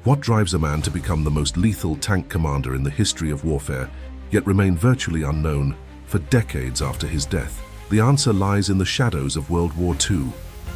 What drives a man to become the most lethal tank commander in the history of warfare, yet remain virtually unknown for decades after his death? The answer lies in the shadows of World War II,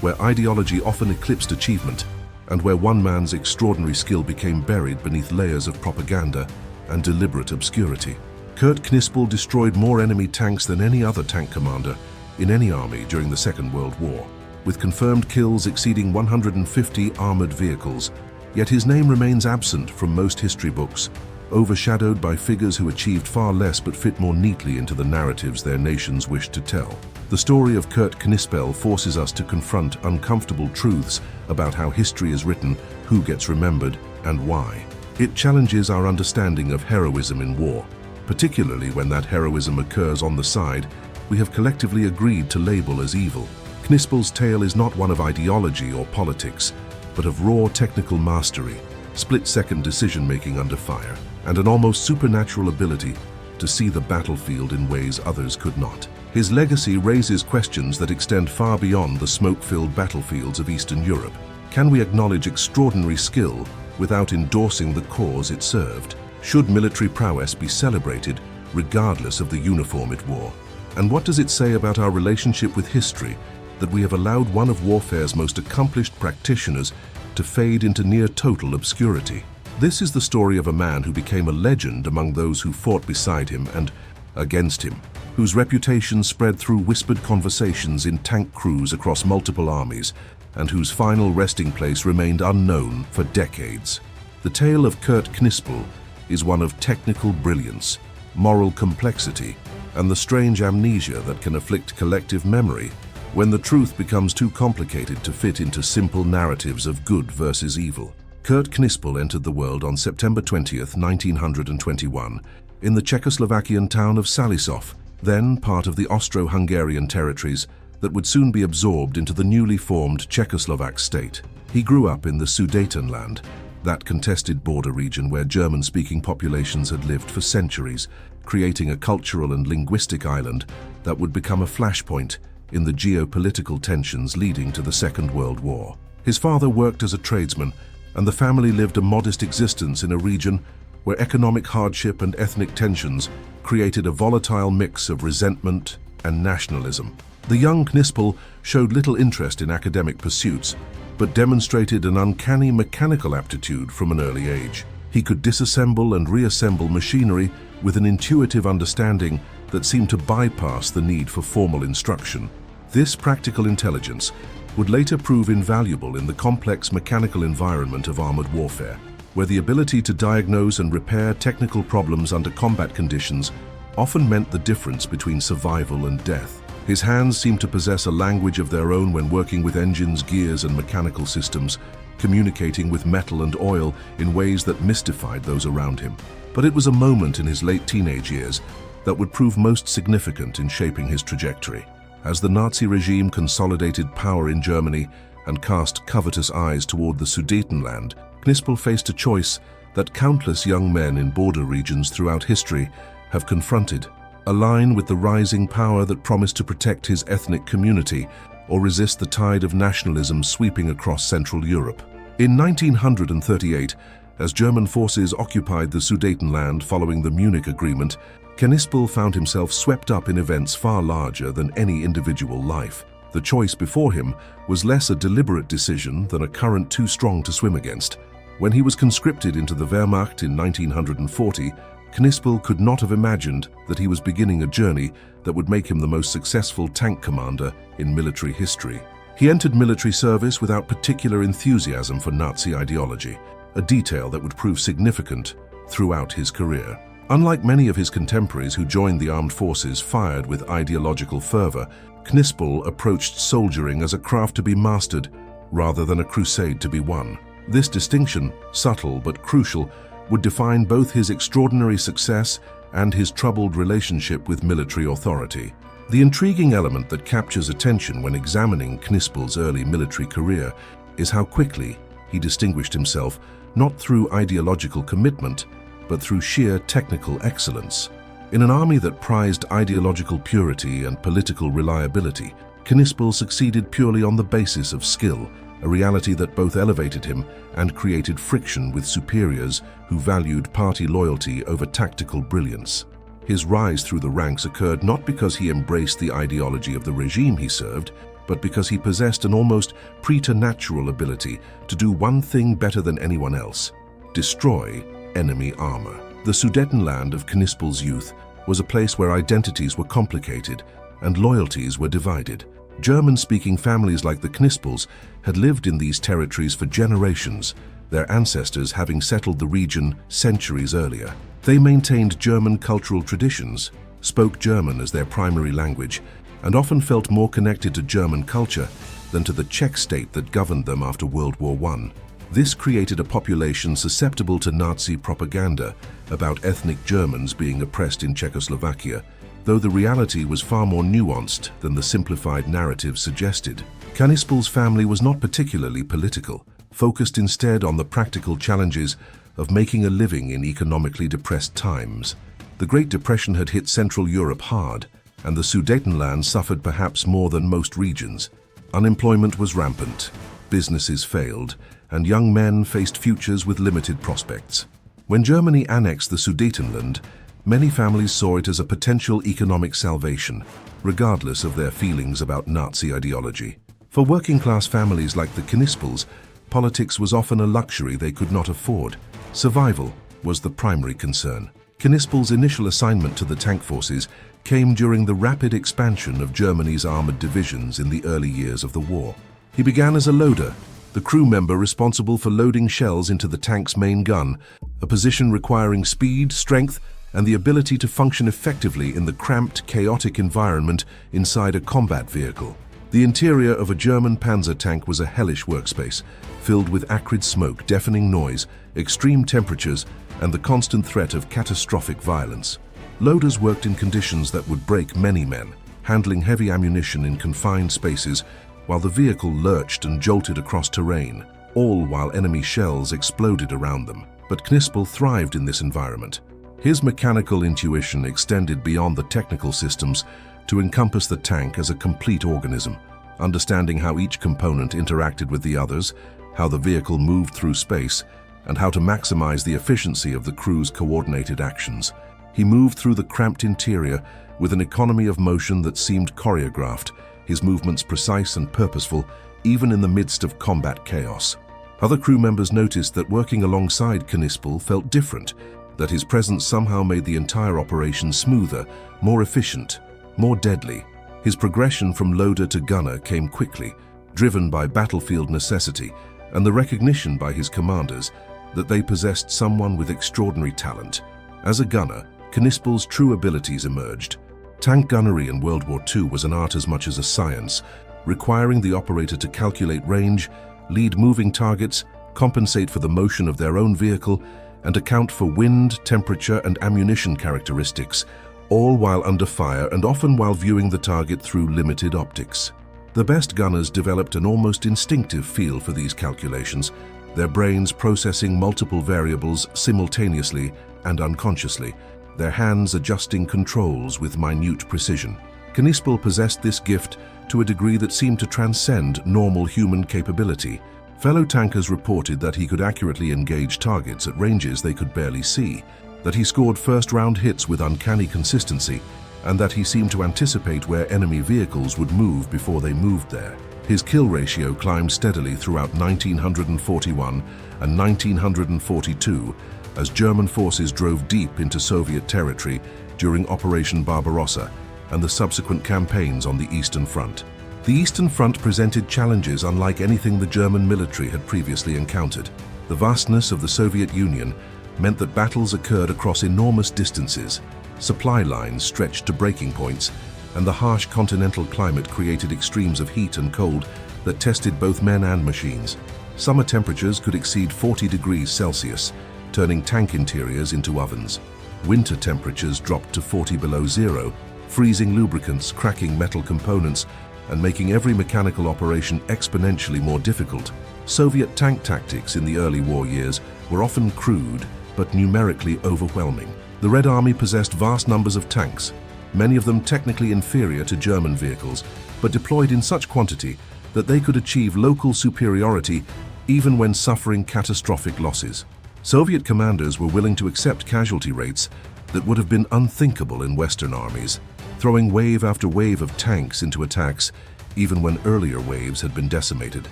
where ideology often eclipsed achievement, and where one man's extraordinary skill became buried beneath layers of propaganda and deliberate obscurity. Kurt Knispel destroyed more enemy tanks than any other tank commander in any army during the Second World War, with confirmed kills exceeding 150 armored vehicles. Yet his name remains absent from most history books, overshadowed by figures who achieved far less but fit more neatly into the narratives their nations wished to tell. The story of Kurt Knispel forces us to confront uncomfortable truths about how history is written, who gets remembered, and why. It challenges our understanding of heroism in war, particularly when that heroism occurs on the side we have collectively agreed to label as evil. Knispel's tale is not one of ideology or politics, but of raw technical mastery, split-second decision-making under fire, and an almost supernatural ability to see the battlefield in ways others could not. His legacy raises questions that extend far beyond the smoke-filled battlefields of Eastern Europe. Can we acknowledge extraordinary skill without endorsing the cause it served? Should military prowess be celebrated regardless of the uniform it wore? And what does it say about our relationship with history that we have allowed one of warfare's most accomplished practitioners to fade into near total obscurity? This is the story of a man who became a legend among those who fought beside him and against him, whose reputation spread through whispered conversations in tank crews across multiple armies, and whose final resting place remained unknown for decades. The tale of Kurt Knispel is one of technical brilliance, moral complexity, and the strange amnesia that can afflict collective memory when the truth becomes too complicated to fit into simple narratives of good versus evil. Kurt Knispel entered the world on September 20th, 1921, in the Czechoslovakian town of Salisov, then part of the Austro-Hungarian territories that would soon be absorbed into the newly formed Czechoslovak state. He grew up in the Sudetenland, that contested border region where German-speaking populations had lived for centuries, creating a cultural and linguistic island that would become a flashpoint in the geopolitical tensions leading to the Second World War. His father worked as a tradesman, and the family lived a modest existence in a region where economic hardship and ethnic tensions created a volatile mix of resentment and nationalism. The young Knispel showed little interest in academic pursuits, but demonstrated an uncanny mechanical aptitude from an early age. He could disassemble and reassemble machinery with an intuitive understanding that seemed to bypass the need for formal instruction. This practical intelligence would later prove invaluable in the complex mechanical environment of armored warfare, where the ability to diagnose and repair technical problems under combat conditions often meant the difference between survival and death. His hands seemed to possess a language of their own when working with engines, gears, and mechanical systems, communicating with metal and oil in ways that mystified those around him. But it was a moment in his late teenage years that would prove most significant in shaping his trajectory. As the Nazi regime consolidated power in Germany and cast covetous eyes toward the Sudetenland, Knispel faced a choice that countless young men in border regions throughout history have confronted: align with the rising power that promised to protect his ethnic community, or resist the tide of nationalism sweeping across Central Europe. In 1938, as German forces occupied the Sudetenland following the Munich Agreement, Knispel found himself swept up in events far larger than any individual life. The choice before him was less a deliberate decision than a current too strong to swim against. When he was conscripted into the Wehrmacht in 1940, Knispel could not have imagined that he was beginning a journey that would make him the most successful tank commander in military history. He entered military service without particular enthusiasm for Nazi ideology, a detail that would prove significant throughout his career. Unlike many of his contemporaries who joined the armed forces fired with ideological fervor, Knispel approached soldiering as a craft to be mastered rather than a crusade to be won. This distinction, subtle but crucial, would define both his extraordinary success and his troubled relationship with military authority. The intriguing element that captures attention when examining Knispel's early military career is how quickly he distinguished himself not through ideological commitment, but through sheer technical excellence. In an army that prized ideological purity and political reliability, Knispel succeeded purely on the basis of skill, a reality that both elevated him and created friction with superiors who valued party loyalty over tactical brilliance. His rise through the ranks occurred not because he embraced the ideology of the regime he served, but because he possessed an almost preternatural ability to do one thing better than anyone else: destroy enemy armor. The Sudetenland of Knispel's youth was a place where identities were complicated and loyalties were divided. German-speaking families like the Knispels had lived in these territories for generations, their ancestors having settled the region centuries earlier. They maintained German cultural traditions, spoke German as their primary language, and often felt more connected to German culture than to the Czech state that governed them after World War I. This created a population susceptible to Nazi propaganda about ethnic Germans being oppressed in Czechoslovakia, though the reality was far more nuanced than the simplified narrative suggested. Knispel's family was not particularly political, focused instead on the practical challenges of making a living in economically depressed times. The Great Depression had hit Central Europe hard, and the Sudetenland suffered perhaps more than most regions. Unemployment was rampant, businesses failed, and young men faced futures with limited prospects. When Germany annexed the Sudetenland, many families saw it as a potential economic salvation, regardless of their feelings about Nazi ideology. For working-class families like the Knispels, politics was often a luxury they could not afford. Survival was the primary concern. Knispel's initial assignment to the tank forces came during the rapid expansion of Germany's armored divisions in the early years of the war. He began as a loader, the crew member responsible for loading shells into the tank's main gun, a position requiring speed, strength, and the ability to function effectively in the cramped, chaotic environment inside a combat vehicle. The interior of a German panzer tank was a hellish workspace, filled with acrid smoke, deafening noise, extreme temperatures, and the constant threat of catastrophic violence. Loaders worked in conditions that would break many men, handling heavy ammunition in confined spaces while the vehicle lurched and jolted across terrain, all while enemy shells exploded around them. But Knispel thrived in this environment. His mechanical intuition extended beyond the technical systems to encompass the tank as a complete organism, understanding how each component interacted with the others, how the vehicle moved through space, and how to maximize the efficiency of the crew's coordinated actions. He moved through the cramped interior with an economy of motion that seemed choreographed, his movements precise and purposeful, even in the midst of combat chaos. Other crew members noticed that working alongside Knispel felt different, that his presence somehow made the entire operation smoother, more efficient, more deadly. His progression from loader to gunner came quickly, driven by battlefield necessity and the recognition by his commanders that they possessed someone with extraordinary talent. As a gunner, Knispel's true abilities emerged. Tank gunnery in World War II was an art as much as a science, requiring the operator to calculate range, lead moving targets, compensate for the motion of their own vehicle, and account for wind, temperature, and ammunition characteristics, all while under fire and often while viewing the target through limited optics. The best gunners developed an almost instinctive feel for these calculations, their brains processing multiple variables simultaneously and unconsciously, their hands adjusting controls with minute precision. Knispel possessed this gift to a degree that seemed to transcend normal human capability. Fellow tankers reported that he could accurately engage targets at ranges they could barely see, that he scored first-round hits with uncanny consistency, and that he seemed to anticipate where enemy vehicles would move before they moved there. His kill ratio climbed steadily throughout 1941 and 1942 as German forces drove deep into Soviet territory during Operation Barbarossa and the subsequent campaigns on the Eastern Front. The Eastern Front presented challenges unlike anything the German military had previously encountered. The vastness of the Soviet Union meant that battles occurred across enormous distances, supply lines stretched to breaking points, and the harsh continental climate created extremes of heat and cold that tested both men and machines. Summer temperatures could exceed 40 degrees Celsius, turning tank interiors into ovens. Winter temperatures dropped to 40 below zero, freezing lubricants, cracking metal components, and making every mechanical operation exponentially more difficult. Soviet tank tactics in the early war years were often crude, but numerically overwhelming. The Red Army possessed vast numbers of tanks, many of them technically inferior to German vehicles, but deployed in such quantity that they could achieve local superiority even when suffering catastrophic losses. Soviet commanders were willing to accept casualty rates that would have been unthinkable in Western armies, throwing wave after wave of tanks into attacks even when earlier waves had been decimated.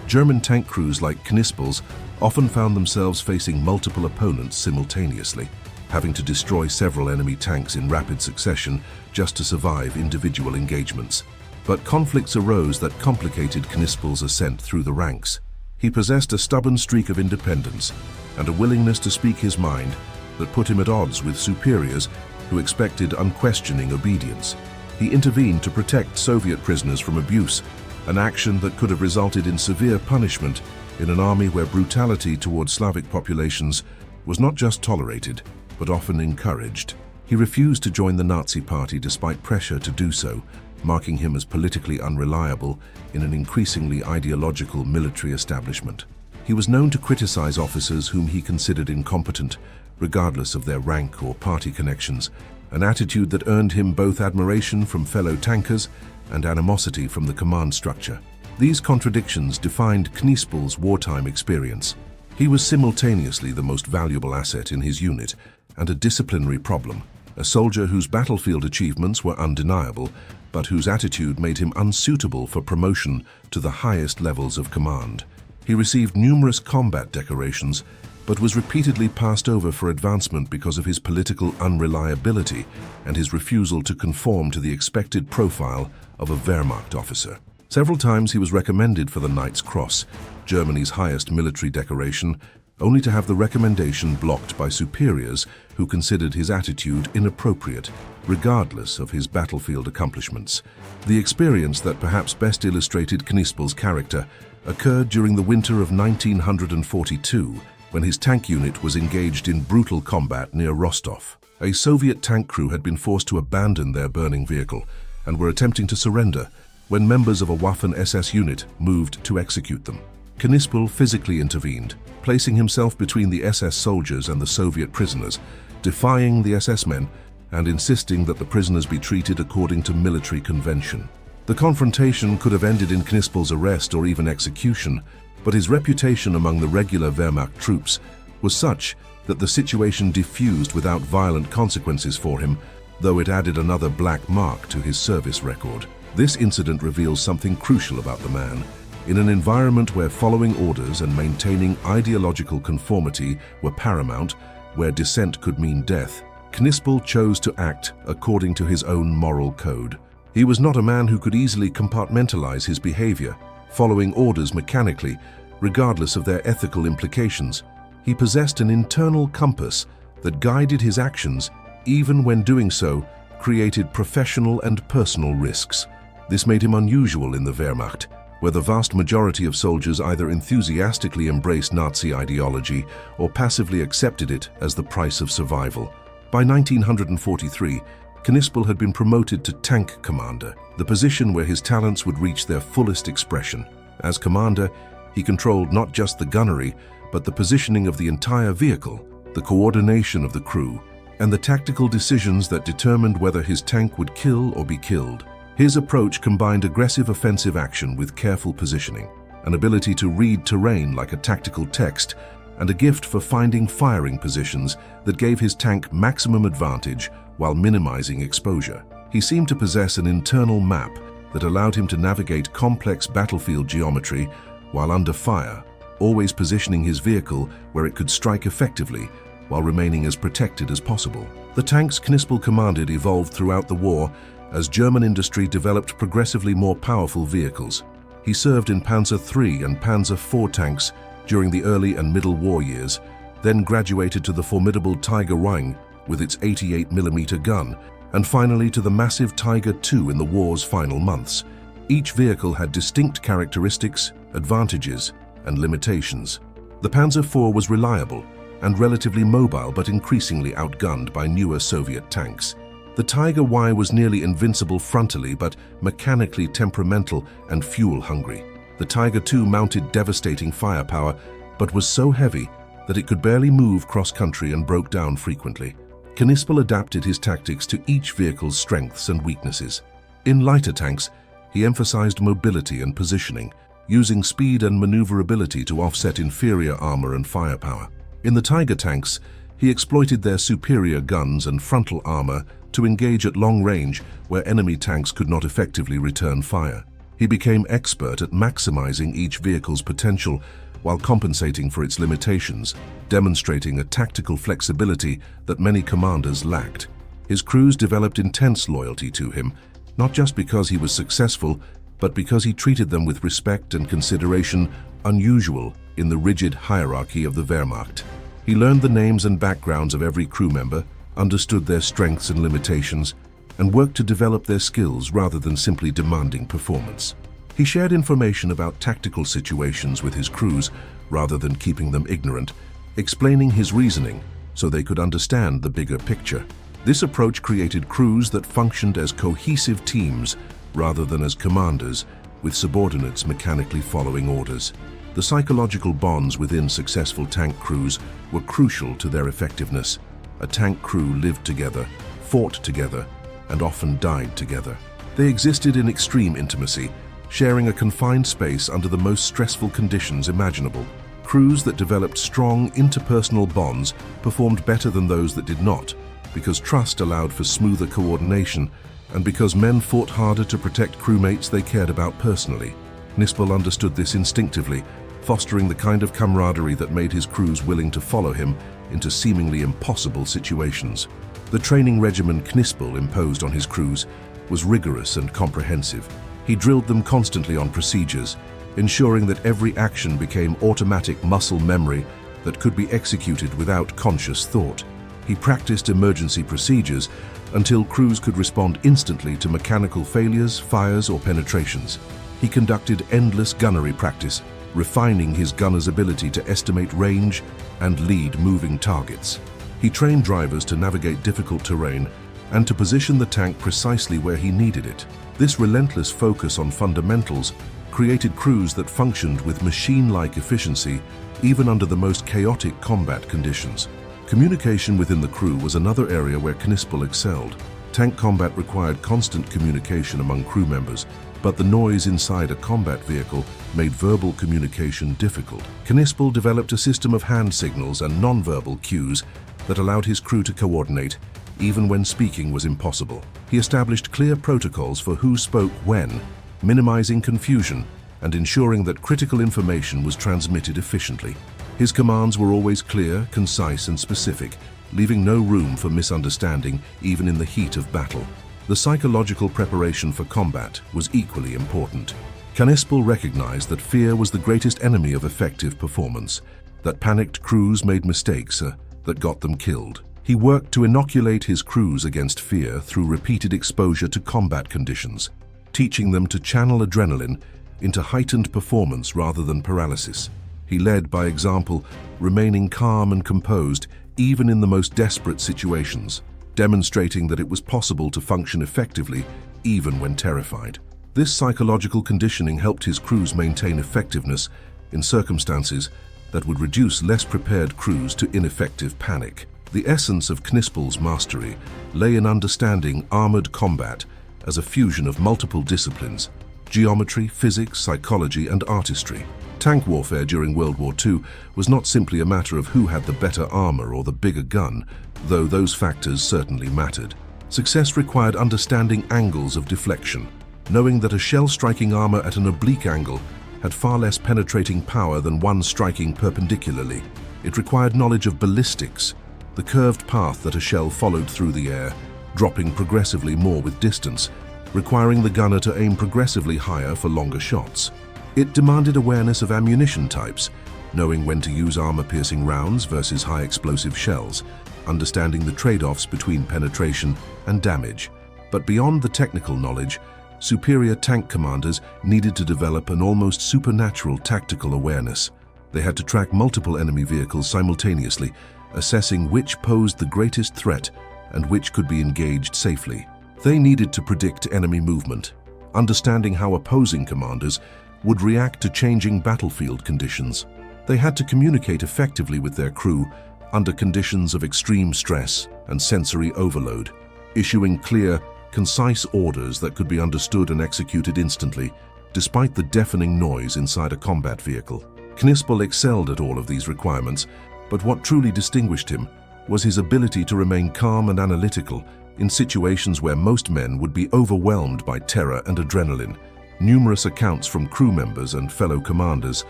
German tank crews like Knispel's often found themselves facing multiple opponents simultaneously, having to destroy several enemy tanks in rapid succession just to survive individual engagements. But conflicts arose that complicated Knispel's ascent through the ranks. He possessed a stubborn streak of independence and a willingness to speak his mind that put him at odds with superiors who expected unquestioning obedience. He intervened to protect Soviet prisoners from abuse, an action that could have resulted in severe punishment in an army where brutality towards Slavic populations was not just tolerated, but often encouraged. He refused to join the Nazi Party despite pressure to do so, marking him as politically unreliable in an increasingly ideological military establishment. He was known to criticize officers whom he considered incompetent, regardless of their rank or party connections, an attitude that earned him both admiration from fellow tankers and animosity from the command structure. These contradictions defined Knispel's wartime experience. He was simultaneously the most valuable asset in his unit and a disciplinary problem, a soldier whose battlefield achievements were undeniable, but whose attitude made him unsuitable for promotion to the highest levels of command. He received numerous combat decorations, but was repeatedly passed over for advancement because of his political unreliability and his refusal to conform to the expected profile of a Wehrmacht officer. Several times he was recommended for the Knight's Cross, Germany's highest military decoration, only to have the recommendation blocked by superiors who considered his attitude inappropriate, regardless of his battlefield accomplishments. The experience that perhaps best illustrated Knispel's character occurred during the winter of 1942, when his tank unit was engaged in brutal combat near Rostov. A Soviet tank crew had been forced to abandon their burning vehicle and were attempting to surrender when members of a Waffen-SS unit moved to execute them. Knispel physically intervened, placing himself between the SS soldiers and the Soviet prisoners, defying the SS men and insisting that the prisoners be treated according to military convention. The confrontation could have ended in Knispel's arrest or even execution, but his reputation among the regular Wehrmacht troops was such that the situation diffused without violent consequences for him, though it added another black mark to his service record. This incident reveals something crucial about the man. In an environment where following orders and maintaining ideological conformity were paramount, where dissent could mean death, Knispel chose to act according to his own moral code. He was not a man who could easily compartmentalize his behavior, following orders mechanically, regardless of their ethical implications. He possessed an internal compass that guided his actions, even when doing so created professional and personal risks. This made him unusual in the Wehrmacht, where the vast majority of soldiers either enthusiastically embraced Nazi ideology or passively accepted it as the price of survival. By 1943, Knispel had been promoted to tank commander, the position where his talents would reach their fullest expression. As commander, he controlled not just the gunnery, but the positioning of the entire vehicle, the coordination of the crew, and the tactical decisions that determined whether his tank would kill or be killed. His approach combined aggressive offensive action with careful positioning, an ability to read terrain like a tactical text, and a gift for finding firing positions that gave his tank maximum advantage while minimizing exposure. He seemed to possess an internal map that allowed him to navigate complex battlefield geometry while under fire, always positioning his vehicle where it could strike effectively while remaining as protected as possible. The tanks Knispel commanded evolved throughout the war as German industry developed progressively more powerful vehicles. He served in Panzer III and Panzer IV tanks during the early and middle war years, then graduated to the formidable Tiger I with its 88mm gun, and finally to the massive Tiger II in the war's final months. Each vehicle had distinct characteristics, advantages, and limitations. The Panzer IV was reliable and relatively mobile, but increasingly outgunned by newer Soviet tanks. The Tiger I was nearly invincible frontally, but mechanically temperamental and fuel-hungry. The Tiger II mounted devastating firepower, but was so heavy that it could barely move cross-country and broke down frequently. Knispel adapted his tactics to each vehicle's strengths and weaknesses. In lighter tanks, he emphasized mobility and positioning, using speed and maneuverability to offset inferior armor and firepower. In the Tiger tanks, he exploited their superior guns and frontal armor to engage at long range where enemy tanks could not effectively return fire. He became expert at maximizing each vehicle's potential while compensating for its limitations, demonstrating a tactical flexibility that many commanders lacked. His crews developed intense loyalty to him, not just because he was successful, but because he treated them with respect and consideration unusual in the rigid hierarchy of the Wehrmacht. He learned the names and backgrounds of every crew member, understood their strengths and limitations, and worked to develop their skills rather than simply demanding performance. He shared information about tactical situations with his crews rather than keeping them ignorant, explaining his reasoning so they could understand the bigger picture. This approach created crews that functioned as cohesive teams rather than as commanders, with subordinates mechanically following orders. The psychological bonds within successful tank crews were crucial to their effectiveness. A tank crew lived together, fought together, and often died together. They existed in extreme intimacy, sharing a confined space under the most stressful conditions imaginable. Crews that developed strong interpersonal bonds performed better than those that did not, because trust allowed for smoother coordination and because men fought harder to protect crewmates they cared about personally. Knispel understood this instinctively, fostering the kind of camaraderie that made his crews willing to follow him into seemingly impossible situations. The training regimen Knispel imposed on his crews was rigorous and comprehensive. He drilled them constantly on procedures, ensuring that every action became automatic muscle memory that could be executed without conscious thought. He practiced emergency procedures until crews could respond instantly to mechanical failures, fires, or penetrations. He conducted endless gunnery practice, refining his gunners' ability to estimate range and lead moving targets. He trained drivers to navigate difficult terrain and to position the tank precisely where he needed it. This relentless focus on fundamentals created crews that functioned with machine-like efficiency even under the most chaotic combat conditions. Communication within the crew was another area where Knispel excelled. Tank combat required constant communication among crew members, but the noise inside a combat vehicle made verbal communication difficult. Knispel developed a system of hand signals and non-verbal cues that allowed his crew to coordinate, even when speaking was impossible. He established clear protocols for who spoke when, minimizing confusion and ensuring that critical information was transmitted efficiently. His commands were always clear, concise, and specific, leaving no room for misunderstanding even in the heat of battle. The psychological preparation for combat was equally important. Knispel recognized that fear was the greatest enemy of effective performance, that panicked crews made mistakes that got them killed. He worked to inoculate his crews against fear through repeated exposure to combat conditions, teaching them to channel adrenaline into heightened performance rather than paralysis. He led by example, remaining calm and composed even in the most desperate situations, demonstrating that it was possible to function effectively even when terrified. This psychological conditioning helped his crews maintain effectiveness in circumstances that would reduce less prepared crews to ineffective panic. The essence of Knispel's mastery lay in understanding armored combat as a fusion of multiple disciplines: geometry, physics, psychology, and artistry. Tank warfare during World War II was not simply a matter of who had the better armor or the bigger gun, though those factors certainly mattered. Success required understanding angles of deflection, knowing that a shell striking armor at an oblique angle had far less penetrating power than one striking perpendicularly. It required knowledge of ballistics, the curved path that a shell followed through the air, dropping progressively more with distance, requiring the gunner to aim progressively higher for longer shots. It demanded awareness of ammunition types, knowing when to use armor-piercing rounds versus high-explosive shells, understanding the trade-offs between penetration and damage. But beyond the technical knowledge, superior tank commanders needed to develop an almost supernatural tactical awareness. They had to track multiple enemy vehicles simultaneously, assessing which posed the greatest threat and which could be engaged safely. They needed to predict enemy movement, understanding how opposing commanders would react to changing battlefield conditions. They had to communicate effectively with their crew under conditions of extreme stress and sensory overload, issuing clear, concise orders that could be understood and executed instantly, despite the deafening noise inside a combat vehicle. Knispel excelled at all of these requirements, but what truly distinguished him was his ability to remain calm and analytical in situations where most men would be overwhelmed by terror and adrenaline. Numerous accounts from crew members and fellow commanders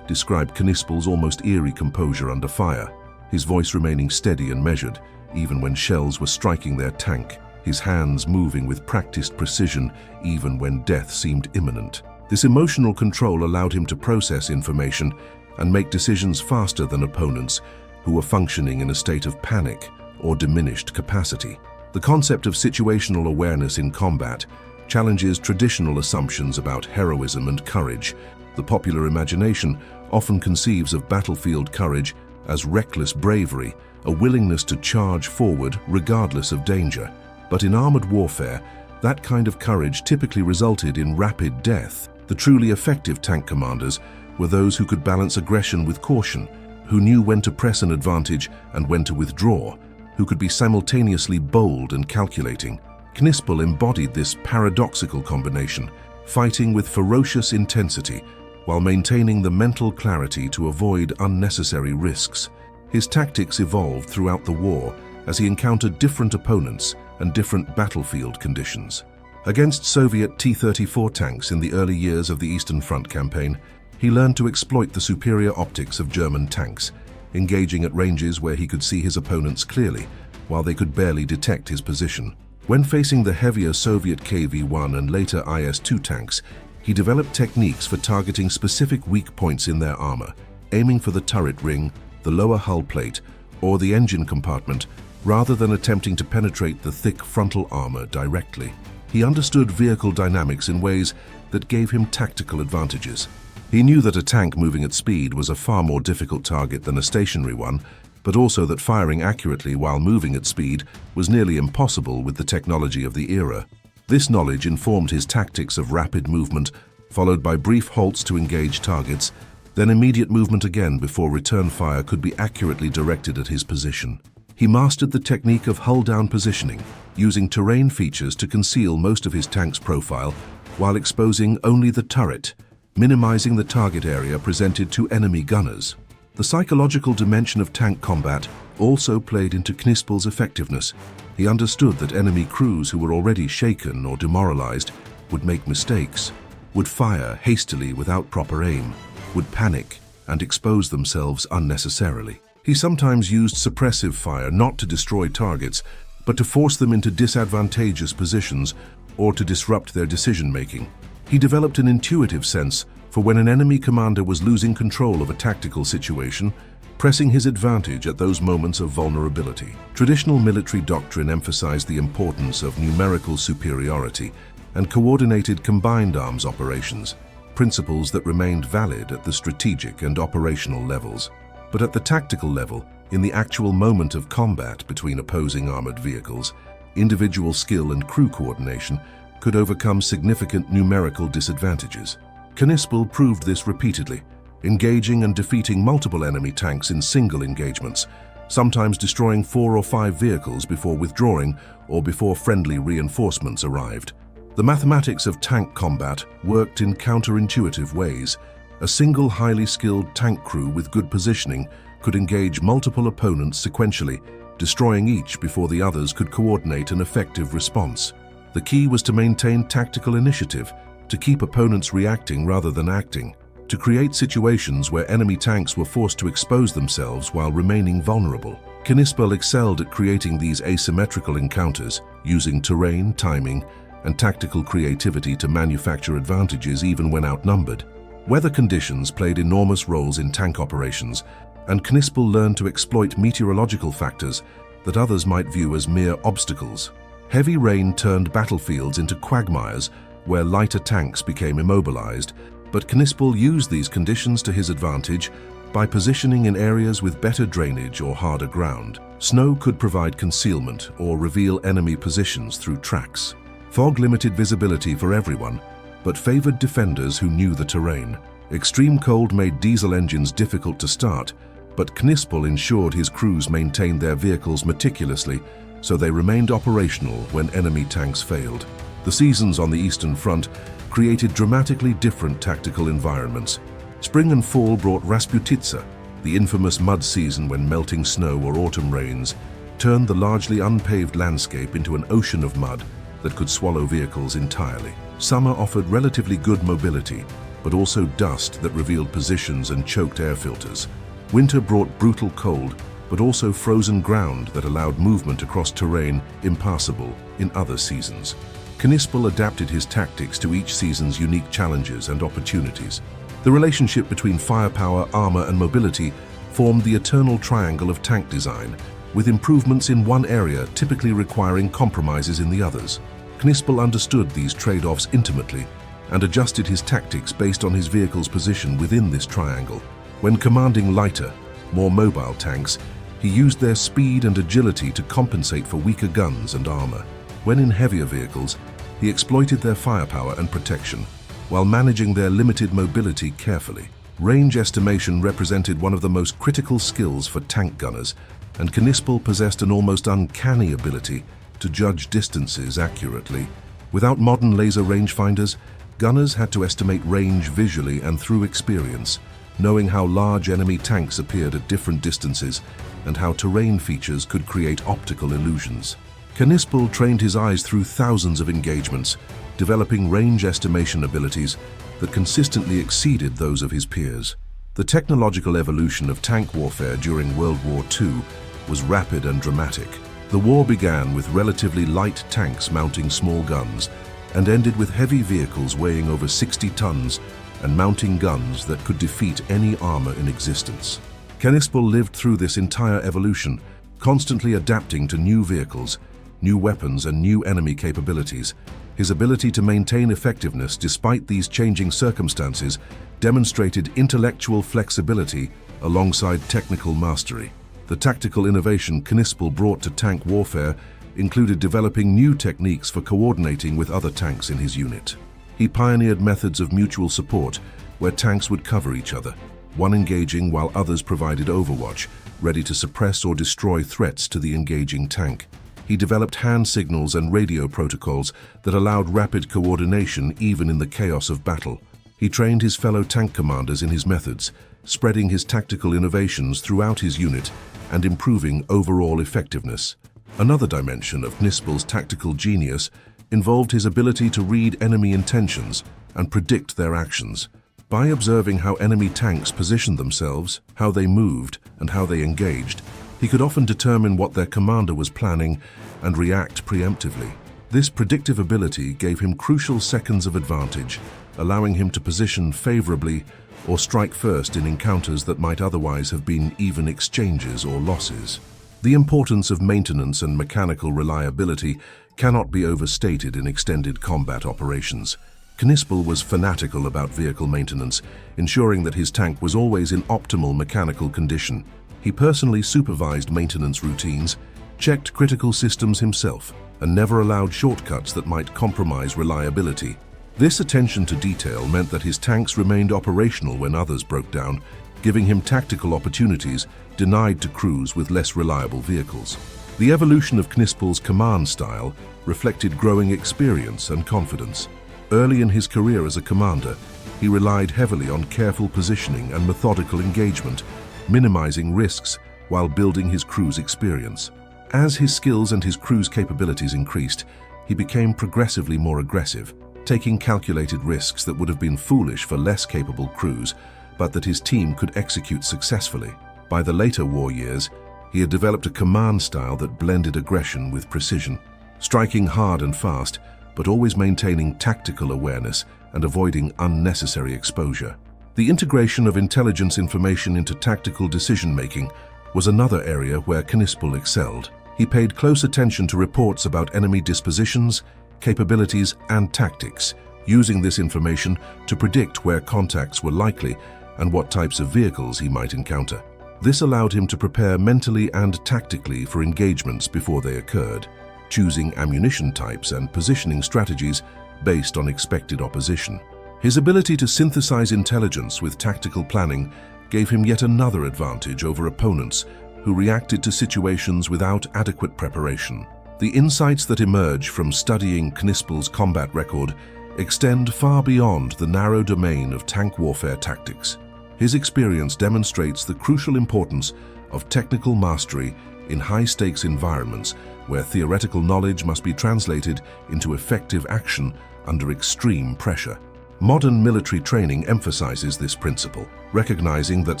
describe Knispel's almost eerie composure under fire, his voice remaining steady and measured, even when shells were striking their tank, his hands moving with practiced precision even when death seemed imminent. This emotional control allowed him to process information and make decisions faster than opponents who were functioning in a state of panic or diminished capacity. The concept of situational awareness in combat challenges traditional assumptions about heroism and courage. The popular imagination often conceives of battlefield courage as reckless bravery, a willingness to charge forward regardless of danger. But in armored warfare, that kind of courage typically resulted in rapid death. The truly effective tank commanders were those who could balance aggression with caution, who knew when to press an advantage and when to withdraw, who could be simultaneously bold and calculating. Knispel embodied this paradoxical combination, fighting with ferocious intensity while maintaining the mental clarity to avoid unnecessary risks. His tactics evolved throughout the war as he encountered different opponents and different battlefield conditions. Against Soviet T-34 tanks in the early years of the Eastern Front campaign, he learned to exploit the superior optics of German tanks, engaging at ranges where he could see his opponents clearly, while they could barely detect his position. When facing the heavier Soviet KV-1 and later IS-2 tanks, he developed techniques for targeting specific weak points in their armor, aiming for the turret ring, the lower hull plate, or the engine compartment, rather than attempting to penetrate the thick frontal armor directly. He understood vehicle dynamics in ways that gave him tactical advantages. He knew that a tank moving at speed was a far more difficult target than a stationary one, but also that firing accurately while moving at speed was nearly impossible with the technology of the era. This knowledge informed his tactics of rapid movement, followed by brief halts to engage targets, then immediate movement again before return fire could be accurately directed at his position. He mastered the technique of hull-down positioning, using terrain features to conceal most of his tank's profile while exposing only the turret, minimizing the target area presented to enemy gunners. The psychological dimension of tank combat also played into Knispel's effectiveness. He understood that enemy crews who were already shaken or demoralized would make mistakes, would fire hastily without proper aim, would panic and expose themselves unnecessarily. He sometimes used suppressive fire not to destroy targets, but to force them into disadvantageous positions or to disrupt their decision-making. He developed an intuitive sense for when an enemy commander was losing control of a tactical situation, pressing his advantage at those moments of vulnerability. Traditional military doctrine emphasized the importance of numerical superiority and coordinated combined arms operations, principles that remained valid at the strategic and operational levels. But at the tactical level, in the actual moment of combat between opposing armored vehicles, individual skill and crew coordination could overcome significant numerical disadvantages. Knispel proved this repeatedly, engaging and defeating multiple enemy tanks in single engagements, sometimes destroying 4 or 5 vehicles before withdrawing or before friendly reinforcements arrived. The mathematics of tank combat worked in counterintuitive ways. A single highly skilled tank crew with good positioning could engage multiple opponents sequentially, destroying each before the others could coordinate an effective response. The key was to maintain tactical initiative, to keep opponents reacting rather than acting, to create situations where enemy tanks were forced to expose themselves while remaining vulnerable. Knispel excelled at creating these asymmetrical encounters, using terrain, timing, and tactical creativity to manufacture advantages even when outnumbered. Weather conditions played enormous roles in tank operations, and Knispel learned to exploit meteorological factors that others might view as mere obstacles. Heavy rain turned battlefields into quagmires where lighter tanks became immobilized, but Knispel used these conditions to his advantage by positioning in areas with better drainage or harder ground. Snow could provide concealment or reveal enemy positions through tracks. Fog limited visibility for everyone, but favored defenders who knew the terrain. Extreme cold made diesel engines difficult to start, but Knispel ensured his crews maintained their vehicles meticulously so they remained operational when enemy tanks failed. The seasons on the Eastern Front created dramatically different tactical environments. Spring and fall brought Rasputitsa, the infamous mud season when melting snow or autumn rains turned the largely unpaved landscape into an ocean of mud that could swallow vehicles entirely. Summer offered relatively good mobility, but also dust that revealed positions and choked air filters. Winter brought brutal cold, but also frozen ground that allowed movement across terrain impassable in other seasons. Knispel adapted his tactics to each season's unique challenges and opportunities. The relationship between firepower, armor, and mobility formed the eternal triangle of tank design, with improvements in one area typically requiring compromises in the others. Knispel understood these trade-offs intimately and adjusted his tactics based on his vehicle's position within this triangle. When commanding lighter, more mobile tanks, he used their speed and agility to compensate for weaker guns and armor. When in heavier vehicles, he exploited their firepower and protection, while managing their limited mobility carefully. Range estimation represented one of the most critical skills for tank gunners, and Knispel possessed an almost uncanny ability to judge distances accurately. Without modern laser rangefinders, gunners had to estimate range visually and through experience, knowing how large enemy tanks appeared at different distances and how terrain features could create optical illusions. Knispel trained his eyes through thousands of engagements, developing range estimation abilities that consistently exceeded those of his peers. The technological evolution of tank warfare during World War II was rapid and dramatic. The war began with relatively light tanks mounting small guns and ended with heavy vehicles weighing over 60 tons and mounting guns that could defeat any armor in existence. Knispel lived through this entire evolution, constantly adapting to new vehicles, new weapons, and new enemy capabilities. His ability to maintain effectiveness despite these changing circumstances demonstrated intellectual flexibility alongside technical mastery. The tactical innovation Knispel brought to tank warfare included developing new techniques for coordinating with other tanks in his unit. He pioneered methods of mutual support where tanks would cover each other, one engaging while others provided overwatch, ready to suppress or destroy threats to the engaging tank. He developed hand signals and radio protocols that allowed rapid coordination even in the chaos of battle. He trained his fellow tank commanders in his methods, spreading his tactical innovations throughout his unit and improving overall effectiveness. Another dimension of Knispel's tactical genius involved his ability to read enemy intentions and predict their actions. By observing how enemy tanks positioned themselves, how they moved, and how they engaged, he could often determine what their commander was planning and react preemptively. This predictive ability gave him crucial seconds of advantage, allowing him to position favorably or strike first in encounters that might otherwise have been even exchanges or losses. The importance of maintenance and mechanical reliability cannot be overstated in extended combat operations. Knispel was fanatical about vehicle maintenance, ensuring that his tank was always in optimal mechanical condition. He personally supervised maintenance routines, checked critical systems himself, and never allowed shortcuts that might compromise reliability. This attention to detail meant that his tanks remained operational when others broke down, giving him tactical opportunities denied to crews with less reliable vehicles. The evolution of Knispel's command style reflected growing experience and confidence. Early in his career as a commander, he relied heavily on careful positioning and methodical engagement, minimizing risks while building his crew's experience. As his skills and his crew's capabilities increased, he became progressively more aggressive, taking calculated risks that would have been foolish for less capable crews, but that his team could execute successfully. By the later war years, he had developed a command style that blended aggression with precision, striking hard and fast, but always maintaining tactical awareness and avoiding unnecessary exposure. The integration of intelligence information into tactical decision-making was another area where Knispel excelled. He paid close attention to reports about enemy dispositions, capabilities, and tactics, using this information to predict where contacts were likely and what types of vehicles he might encounter. This allowed him to prepare mentally and tactically for engagements before they occurred, choosing ammunition types and positioning strategies based on expected opposition. His ability to synthesize intelligence with tactical planning gave him yet another advantage over opponents who reacted to situations without adequate preparation. The insights that emerge from studying Knispel's combat record extend far beyond the narrow domain of tank warfare tactics. His experience demonstrates the crucial importance of technical mastery in high-stakes environments where theoretical knowledge must be translated into effective action under extreme pressure. Modern military training emphasizes this principle, recognizing that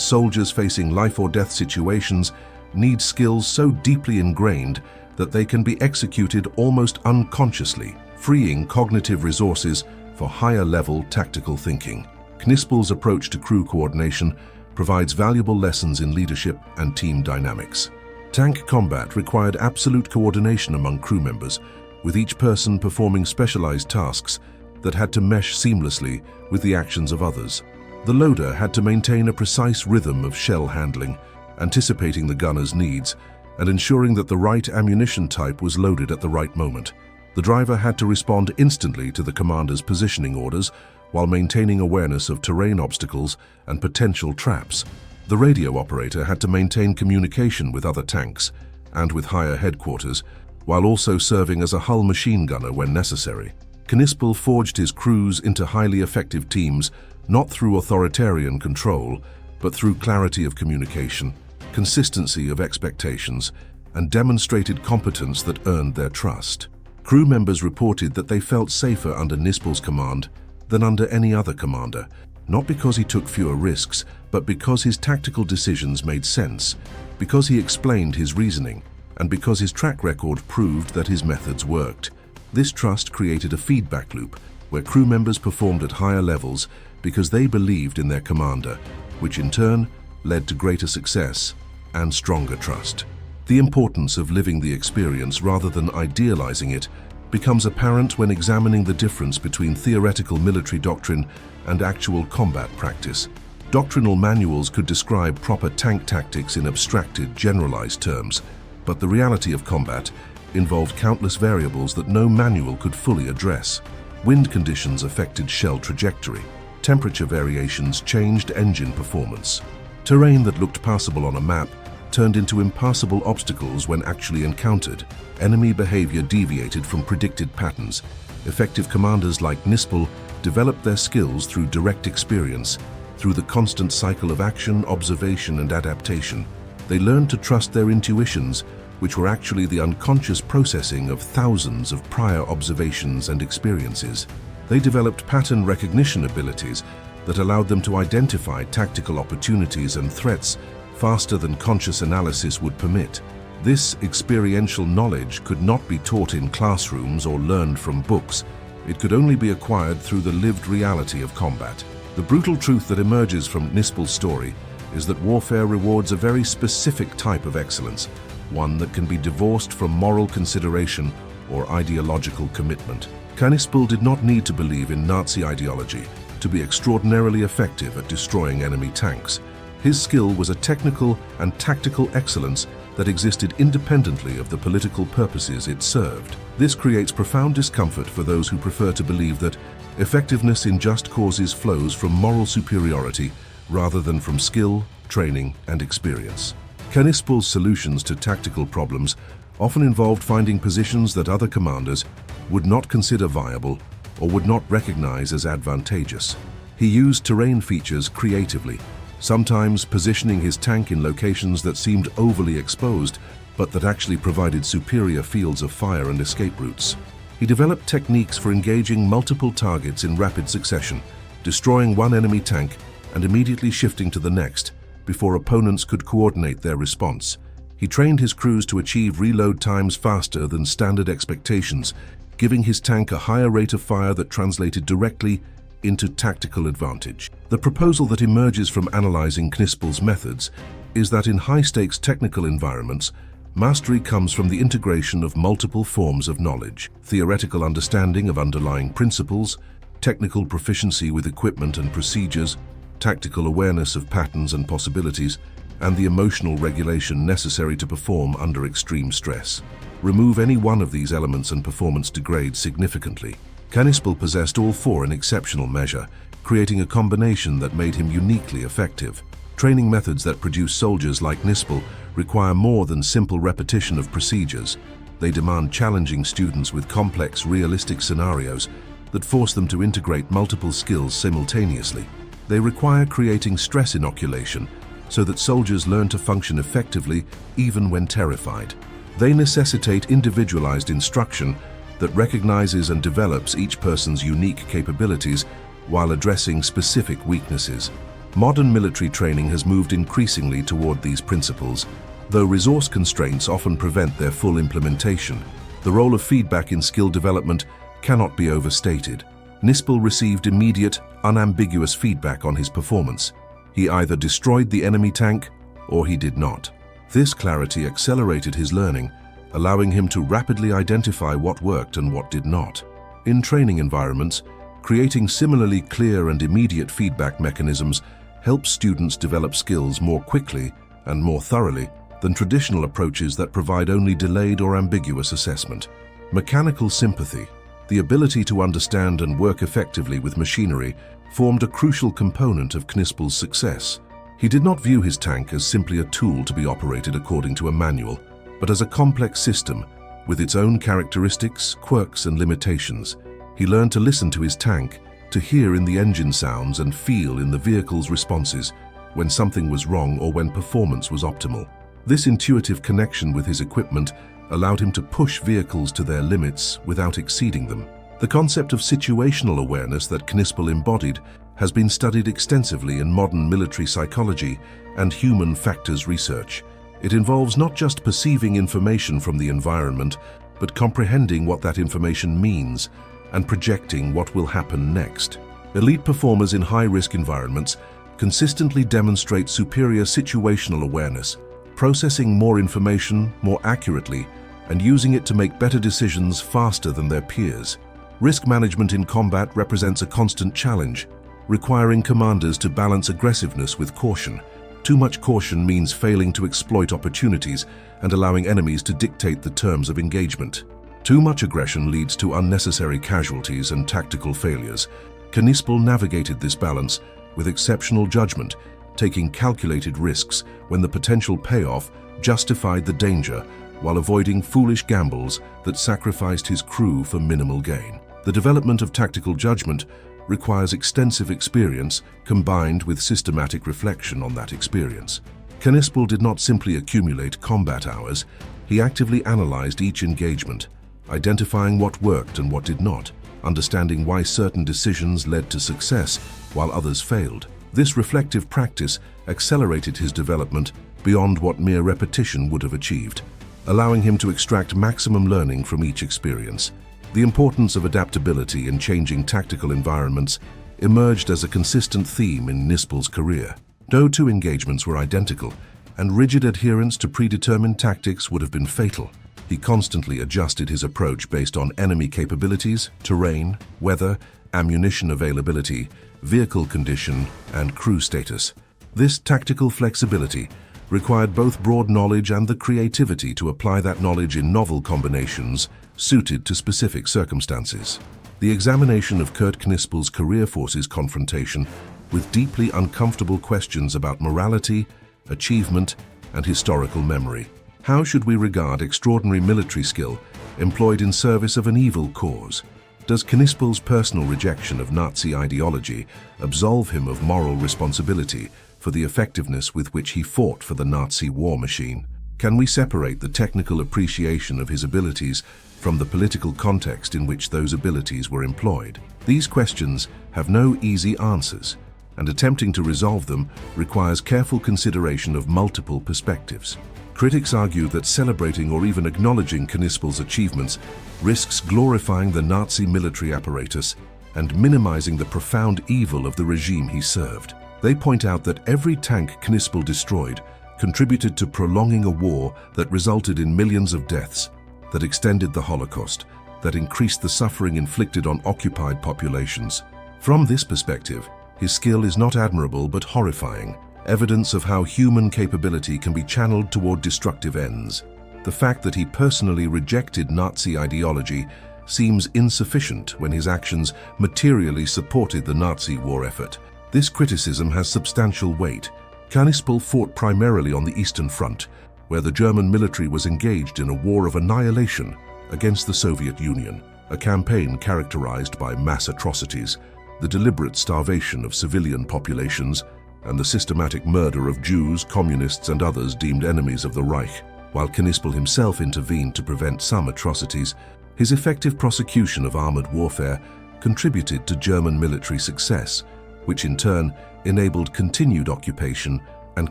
soldiers facing life-or-death situations need skills so deeply ingrained that they can be executed almost unconsciously, freeing cognitive resources for higher-level tactical thinking. Knispel's approach to crew coordination provides valuable lessons in leadership and team dynamics. Tank combat required absolute coordination among crew members, with each person performing specialized tasks that had to mesh seamlessly with the actions of others. The loader had to maintain a precise rhythm of shell handling, anticipating the gunner's needs and ensuring that the right ammunition type was loaded at the right moment. The driver had to respond instantly to the commander's positioning orders while maintaining awareness of terrain obstacles and potential traps. The radio operator had to maintain communication with other tanks and with higher headquarters, while also serving as a hull machine gunner when necessary. Knispel forged his crews into highly effective teams not through authoritarian control, but through clarity of communication, consistency of expectations, and demonstrated competence that earned their trust. Crew members reported that they felt safer under Knispel's command than under any other commander, not because he took fewer risks, but because his tactical decisions made sense, because he explained his reasoning, and because his track record proved that his methods worked. This trust created a feedback loop where crew members performed at higher levels because they believed in their commander, which in turn led to greater success and stronger trust. The importance of living the experience rather than idealizing it becomes apparent when examining the difference between theoretical military doctrine and actual combat practice. Doctrinal manuals could describe proper tank tactics in abstracted, generalized terms, but the reality of combat involved countless variables that no manual could fully address. Wind conditions affected shell trajectory. Temperature variations changed engine performance. Terrain that looked passable on a map turned into impassable obstacles when actually encountered. Enemy behavior deviated from predicted patterns. Effective commanders like Knispel developed their skills through direct experience, through the constant cycle of action, observation, and adaptation. They learned to trust their intuitions, which were actually the unconscious processing of thousands of prior observations and experiences. They developed pattern recognition abilities that allowed them to identify tactical opportunities and threats faster than conscious analysis would permit. This experiential knowledge could not be taught in classrooms or learned from books. It could only be acquired through the lived reality of combat. The brutal truth that emerges from Knispel's story is that warfare rewards a very specific type of excellence, one that can be divorced from moral consideration or ideological commitment. Knispel did not need to believe in Nazi ideology to be extraordinarily effective at destroying enemy tanks. His skill was a technical and tactical excellence that existed independently of the political purposes it served. This creates profound discomfort for those who prefer to believe that effectiveness in just causes flows from moral superiority rather than from skill, training, and experience. Knispel's solutions to tactical problems often involved finding positions that other commanders would not consider viable or would not recognize as advantageous. He used terrain features creatively, sometimes positioning his tank in locations that seemed overly exposed, but that actually provided superior fields of fire and escape routes. He developed techniques for engaging multiple targets in rapid succession, destroying one enemy tank and immediately shifting to the next before opponents could coordinate their response. He trained his crews to achieve reload times faster than standard expectations, giving his tank a higher rate of fire that translated directly into tactical advantage. The proposal that emerges from analyzing Knispel's methods is that in high-stakes technical environments, mastery comes from the integration of multiple forms of knowledge: theoretical understanding of underlying principles, technical proficiency with equipment and procedures, tactical awareness of patterns and possibilities, and the emotional regulation necessary to perform under extreme stress. Remove any one of these elements and performance degrades significantly. Knispel possessed all four in exceptional measure, creating a combination that made him uniquely effective. Training methods that produce soldiers like Knispel require more than simple repetition of procedures. They demand challenging students with complex, realistic scenarios that force them to integrate multiple skills simultaneously. They require creating stress inoculation so that soldiers learn to function effectively even when terrified. They necessitate individualized instruction that recognizes and develops each person's unique capabilities while addressing specific weaknesses. Modern military training has moved increasingly toward these principles, though resource constraints often prevent their full implementation. The role of feedback in skill development cannot be overstated. Knispel received immediate, unambiguous feedback on his performance. He either destroyed the enemy tank or he did not. This clarity accelerated his learning, allowing him to rapidly identify what worked and what did not. In training environments, creating similarly clear and immediate feedback mechanisms helps students develop skills more quickly and more thoroughly than traditional approaches that provide only delayed or ambiguous assessment. Mechanical sympathy, the ability to understand and work effectively with machinery, formed a crucial component of Knispel's success. He did not view his tank as simply a tool to be operated according to a manual, but as a complex system with its own characteristics, quirks, and limitations. He learned to listen to his tank, to hear in the engine sounds and feel in the vehicle's responses when something was wrong or when performance was optimal. This intuitive connection with his equipment allowed him to push vehicles to their limits without exceeding them. The concept of situational awareness that Knispel embodied has been studied extensively in modern military psychology and human factors research. It involves not just perceiving information from the environment, but comprehending what that information means and projecting what will happen next. Elite performers in high-risk environments consistently demonstrate superior situational awareness, processing more information more accurately and using it to make better decisions faster than their peers. Risk management in combat represents a constant challenge, requiring commanders to balance aggressiveness with caution. Too much caution means failing to exploit opportunities and allowing enemies to dictate the terms of engagement. Too much aggression leads to unnecessary casualties and tactical failures. Knispel navigated this balance with exceptional judgment, taking calculated risks when the potential payoff justified the danger while avoiding foolish gambles that sacrificed his crew for minimal gain. The development of tactical judgment requires extensive experience combined with systematic reflection on that experience. Knispel did not simply accumulate combat hours, he actively analyzed each engagement, identifying what worked and what did not, understanding why certain decisions led to success while others failed. This reflective practice accelerated his development beyond what mere repetition would have achieved, allowing him to extract maximum learning from each experience. The importance of adaptability in changing tactical environments emerged as a consistent theme in Knispel's career. No two engagements were identical, and rigid adherence to predetermined tactics would have been fatal. He constantly adjusted his approach based on enemy capabilities, terrain, weather, ammunition availability, vehicle condition, and crew status. This tactical flexibility required both broad knowledge and the creativity to apply that knowledge in novel combinations suited to specific circumstances. The examination of Kurt Knispel's career forces confrontation with deeply uncomfortable questions about morality, achievement, and historical memory. How should we regard extraordinary military skill employed in service of an evil cause? Does Knispel's personal rejection of Nazi ideology absolve him of moral responsibility for the effectiveness with which he fought for the Nazi war machine? Can we separate the technical appreciation of his abilities from the political context in which those abilities were employed? These questions have no easy answers, and attempting to resolve them requires careful consideration of multiple perspectives. Critics argue that celebrating or even acknowledging Knispel's achievements risks glorifying the Nazi military apparatus and minimizing the profound evil of the regime he served. They point out that every tank Knispel destroyed contributed to prolonging a war that resulted in millions of deaths, that extended the Holocaust, that increased the suffering inflicted on occupied populations. From this perspective, his skill is not admirable but horrifying, evidence of how human capability can be channeled toward destructive ends. The fact that he personally rejected Nazi ideology seems insufficient when his actions materially supported the Nazi war effort. This criticism has substantial weight. Knispel fought primarily on the Eastern Front, where the German military was engaged in a war of annihilation against the Soviet Union, a campaign characterized by mass atrocities, the deliberate starvation of civilian populations, and the systematic murder of Jews, communists, and others deemed enemies of the Reich. While Knispel himself intervened to prevent some atrocities, his effective prosecution of armored warfare contributed to German military success, which in turn enabled continued occupation and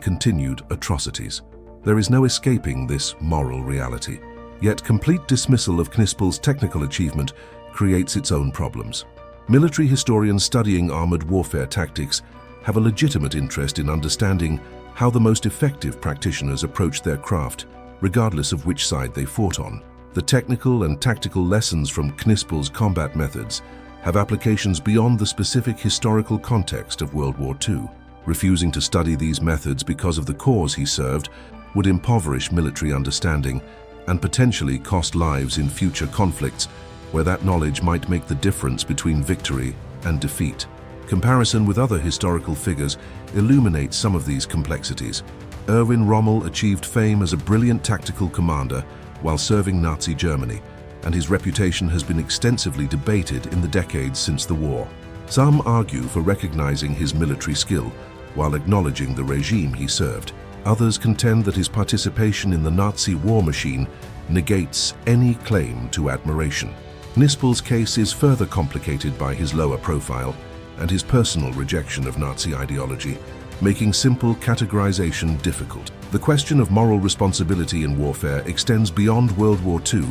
continued atrocities. There is no escaping this moral reality. Yet complete dismissal of Knispel's technical achievement creates its own problems. Military historians studying armored warfare tactics have a legitimate interest in understanding how the most effective practitioners approached their craft, regardless of which side they fought on. The technical and tactical lessons from Knispel's combat methods have applications beyond the specific historical context of World War II. Refusing to study these methods because of the cause he served would impoverish military understanding and potentially cost lives in future conflicts where that knowledge might make the difference between victory and defeat. Comparison with other historical figures illuminates some of these complexities. Erwin Rommel achieved fame as a brilliant tactical commander while serving Nazi Germany, and his reputation has been extensively debated in the decades since the war. Some argue for recognizing his military skill while acknowledging the regime he served. Others contend that his participation in the Nazi war machine negates any claim to admiration. Knispel's case is further complicated by his lower profile and his personal rejection of Nazi ideology, making simple categorization difficult. The question of moral responsibility in warfare extends beyond World War II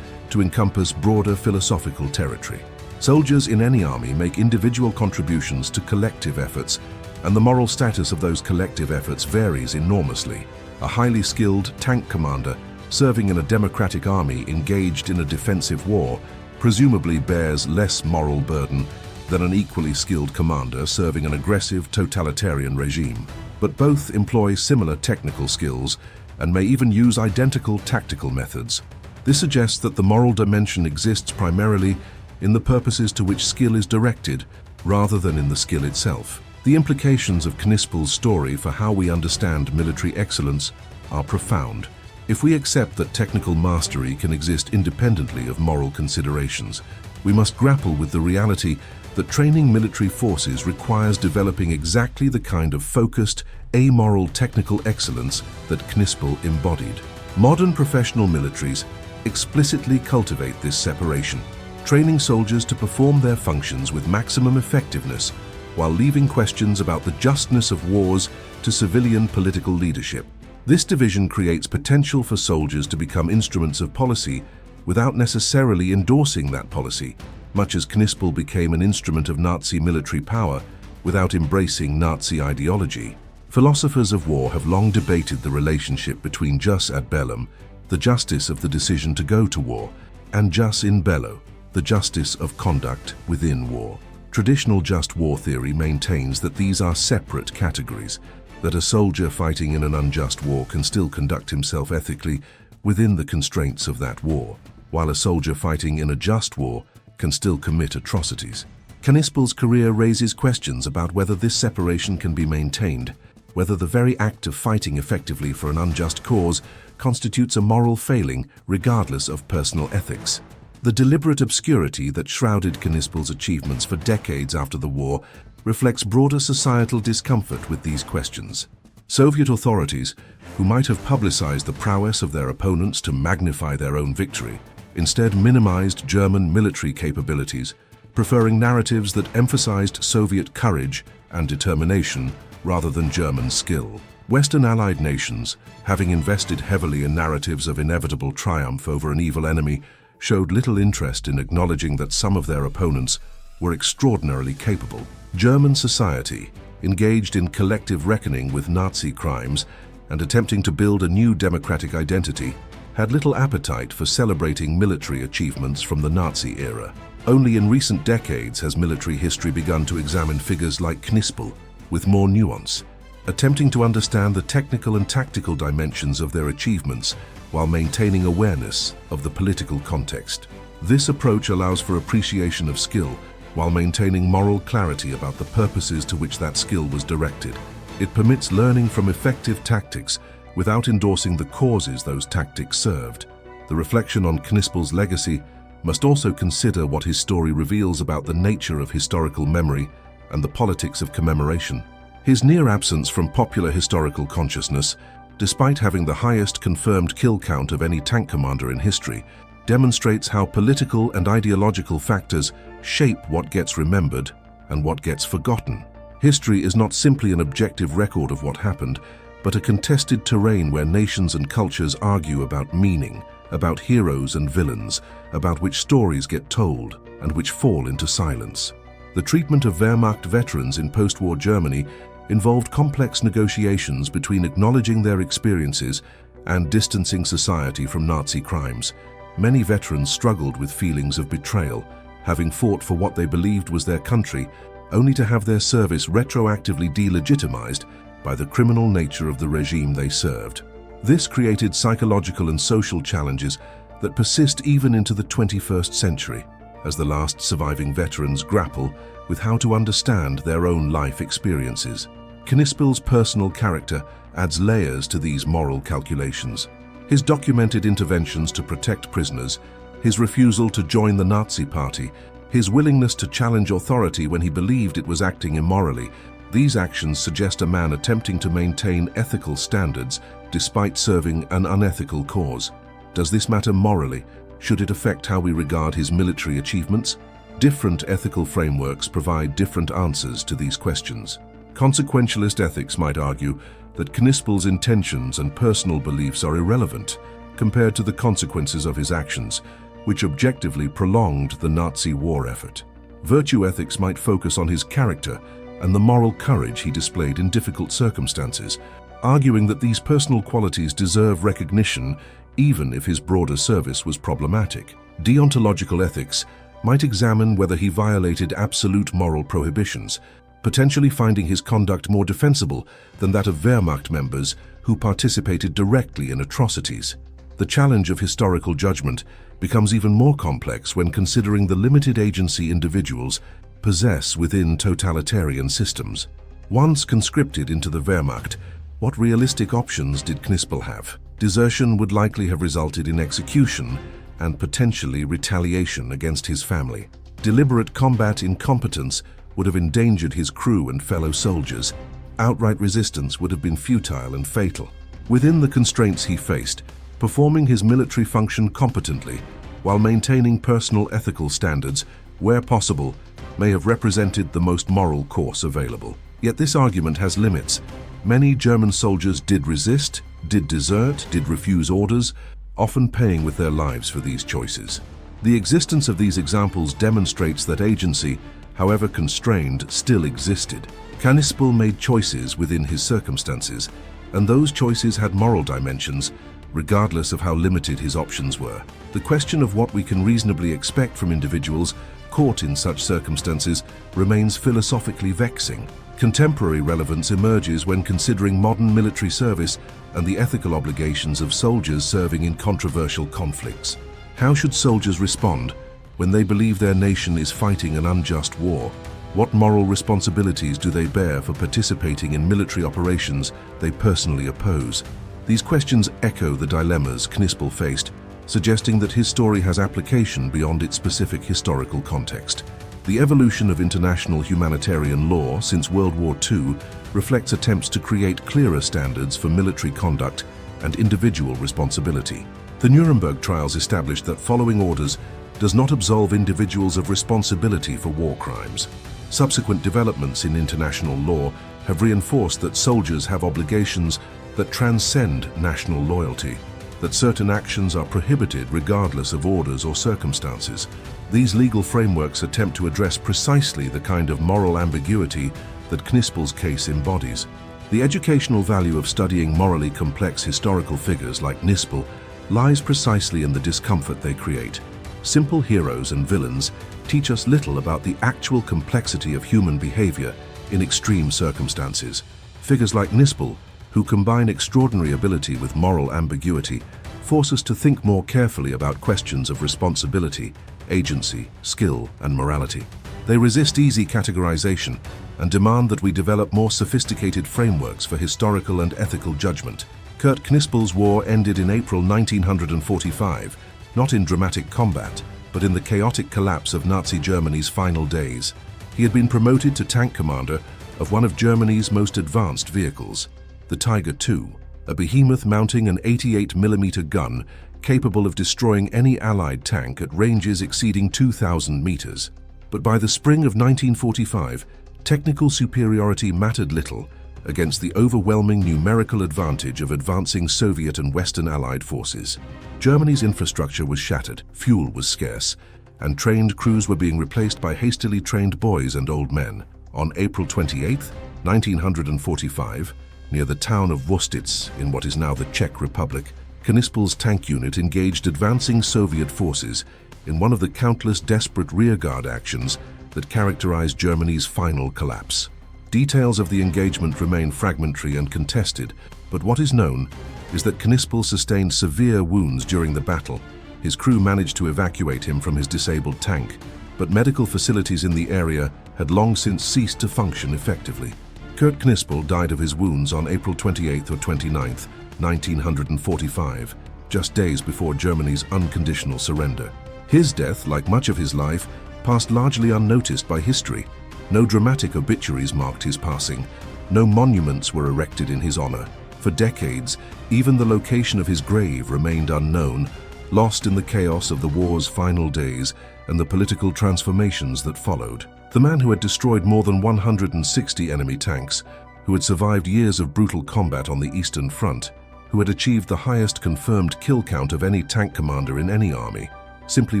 to encompass broader philosophical territory. Soldiers in any army make individual contributions to collective efforts, and the moral status of those collective efforts varies enormously. A highly skilled tank commander serving in a democratic army engaged in a defensive war presumably bears less moral burden than an equally skilled commander serving an aggressive totalitarian regime. But both employ similar technical skills and may even use identical tactical methods. This suggests that the moral dimension exists primarily in the purposes to which skill is directed, rather than in the skill itself. The implications of Knispel's story for how we understand military excellence are profound. If we accept that technical mastery can exist independently of moral considerations, we must grapple with the reality that training military forces requires developing exactly the kind of focused, amoral technical excellence that Knispel embodied. Modern professional militaries explicitly cultivate this separation, training soldiers to perform their functions with maximum effectiveness while leaving questions about the justness of wars to civilian political leadership. This division creates potential for soldiers to become instruments of policy without necessarily endorsing that policy, much as Knispel became an instrument of Nazi military power without embracing Nazi ideology. Philosophers of war have long debated the relationship between jus ad bellum, the justice of the decision to go to war, and jus in bello, the justice of conduct within war. Traditional just war theory maintains that these are separate categories, that a soldier fighting in an unjust war can still conduct himself ethically within the constraints of that war, while a soldier fighting in a just war can still commit atrocities. Knispel's career raises questions about whether this separation can be maintained, whether the very act of fighting effectively for an unjust cause constitutes a moral failing regardless of personal ethics. The deliberate obscurity that shrouded Knispel's achievements for decades after the war reflects broader societal discomfort with these questions. Soviet authorities, who might have publicized the prowess of their opponents to magnify their own victory, instead minimized German military capabilities, preferring narratives that emphasized Soviet courage and determination rather than German skill. Western Allied nations, having invested heavily in narratives of inevitable triumph over an evil enemy, showed little interest in acknowledging that some of their opponents were extraordinarily capable. German society, engaged in collective reckoning with Nazi crimes and attempting to build a new democratic identity, had little appetite for celebrating military achievements from the Nazi era. Only in recent decades has military history begun to examine figures like Knispel with more nuance, attempting to understand the technical and tactical dimensions of their achievements while maintaining awareness of the political context. This approach allows for appreciation of skill while maintaining moral clarity about the purposes to which that skill was directed. It permits learning from effective tactics without endorsing the causes those tactics served. The reflection on Knispel's legacy must also consider what his story reveals about the nature of historical memory and the politics of commemoration. His near absence from popular historical consciousness, despite having the highest confirmed kill count of any tank commander in history, demonstrates how political and ideological factors shape what gets remembered and what gets forgotten. History is not simply an objective record of what happened, but a contested terrain where nations and cultures argue about meaning, about heroes and villains, about which stories get told and which fall into silence. The treatment of Wehrmacht veterans in post-war Germany involved complex negotiations between acknowledging their experiences and distancing society from Nazi crimes. Many veterans struggled with feelings of betrayal, having fought for what they believed was their country, only to have their service retroactively delegitimized by the criminal nature of the regime they served. This created psychological and social challenges that persist even into the 21st century, as the last surviving veterans grapple with how to understand their own life experiences. Knispel's personal character adds layers to these moral calculations. His documented interventions to protect prisoners, his refusal to join the Nazi Party, his willingness to challenge authority when he believed it was acting immorally, these actions suggest a man attempting to maintain ethical standards despite serving an unethical cause. Does this matter morally? Should it affect how we regard his military achievements? Different ethical frameworks provide different answers to these questions. Consequentialist ethics might argue that Knispel's intentions and personal beliefs are irrelevant compared to the consequences of his actions, which objectively prolonged the Nazi war effort. Virtue ethics might focus on his character and the moral courage he displayed in difficult circumstances, arguing that these personal qualities deserve recognition even if his broader service was problematic. Deontological ethics might examine whether he violated absolute moral prohibitions, potentially finding his conduct more defensible than that of Wehrmacht members who participated directly in atrocities. The challenge of historical judgment becomes even more complex when considering the limited agency individuals possess within totalitarian systems. Once conscripted into the Wehrmacht, what realistic options did Knispel have? Desertion would likely have resulted in execution and potentially retaliation against his family. Deliberate combat incompetence would have endangered his crew and fellow soldiers. Outright resistance would have been futile and fatal. Within the constraints he faced, performing his military function competently while maintaining personal ethical standards where possible may have represented the most moral course available. Yet this argument has limits. Many German soldiers did resist, did desert, did refuse orders, often paying with their lives for these choices. The existence of these examples demonstrates that agency, however constrained, still existed. Knispel made choices within his circumstances, and those choices had moral dimensions, regardless of how limited his options were. The question of what we can reasonably expect from individuals caught in such circumstances remains philosophically vexing. Contemporary relevance emerges when considering modern military service and the ethical obligations of soldiers serving in controversial conflicts. How should soldiers respond when they believe their nation is fighting an unjust war? What moral responsibilities do they bear for participating in military operations they personally oppose? These questions echo the dilemmas Knispel faced, suggesting that his story has application beyond its specific historical context. The evolution of international humanitarian law since World War II reflects attempts to create clearer standards for military conduct and individual responsibility. The Nuremberg trials established that following orders does not absolve individuals of responsibility for war crimes. Subsequent developments in international law have reinforced that soldiers have obligations that transcend national loyalty, that certain actions are prohibited regardless of orders or circumstances. These legal frameworks attempt to address precisely the kind of moral ambiguity that Knispel's case embodies. The educational value of studying morally complex historical figures like Knispel lies precisely in the discomfort they create. Simple heroes and villains teach us little about the actual complexity of human behavior in extreme circumstances. Figures like Knispel, who combine extraordinary ability with moral ambiguity, force us to think more carefully about questions of responsibility, agency, skill, and morality. They resist easy categorization and demand that we develop more sophisticated frameworks for historical and ethical judgment. Kurt Knispel's war ended in April 1945, not in dramatic combat, but in the chaotic collapse of Nazi Germany's final days. He had been promoted to tank commander of one of Germany's most advanced vehicles, the Tiger II, a behemoth mounting an 88mm gun capable of destroying any Allied tank at ranges exceeding 2,000 meters. But by the spring of 1945, technical superiority mattered little against the overwhelming numerical advantage of advancing Soviet and Western Allied forces. Germany's infrastructure was shattered, fuel was scarce, and trained crews were being replaced by hastily trained boys and old men. On April 28, 1945, near the town of Vostitz in what is now the Czech Republic, Knispel's tank unit engaged advancing Soviet forces in one of the countless desperate rearguard actions that characterized Germany's final collapse. Details of the engagement remain fragmentary and contested, but what is known is that Knispel sustained severe wounds during the battle. His crew managed to evacuate him from his disabled tank, but medical facilities in the area had long since ceased to function effectively. Kurt Knispel died of his wounds on April 28 or 29, 1945, just days before Germany's unconditional surrender. His death, like much of his life, passed largely unnoticed by history. No dramatic obituaries marked his passing. No monuments were erected in his honor. For decades, even the location of his grave remained unknown, lost in the chaos of the war's final days and the political transformations that followed. The man who had destroyed more than 160 enemy tanks, who had survived years of brutal combat on the Eastern Front, who had achieved the highest confirmed kill count of any tank commander in any army, simply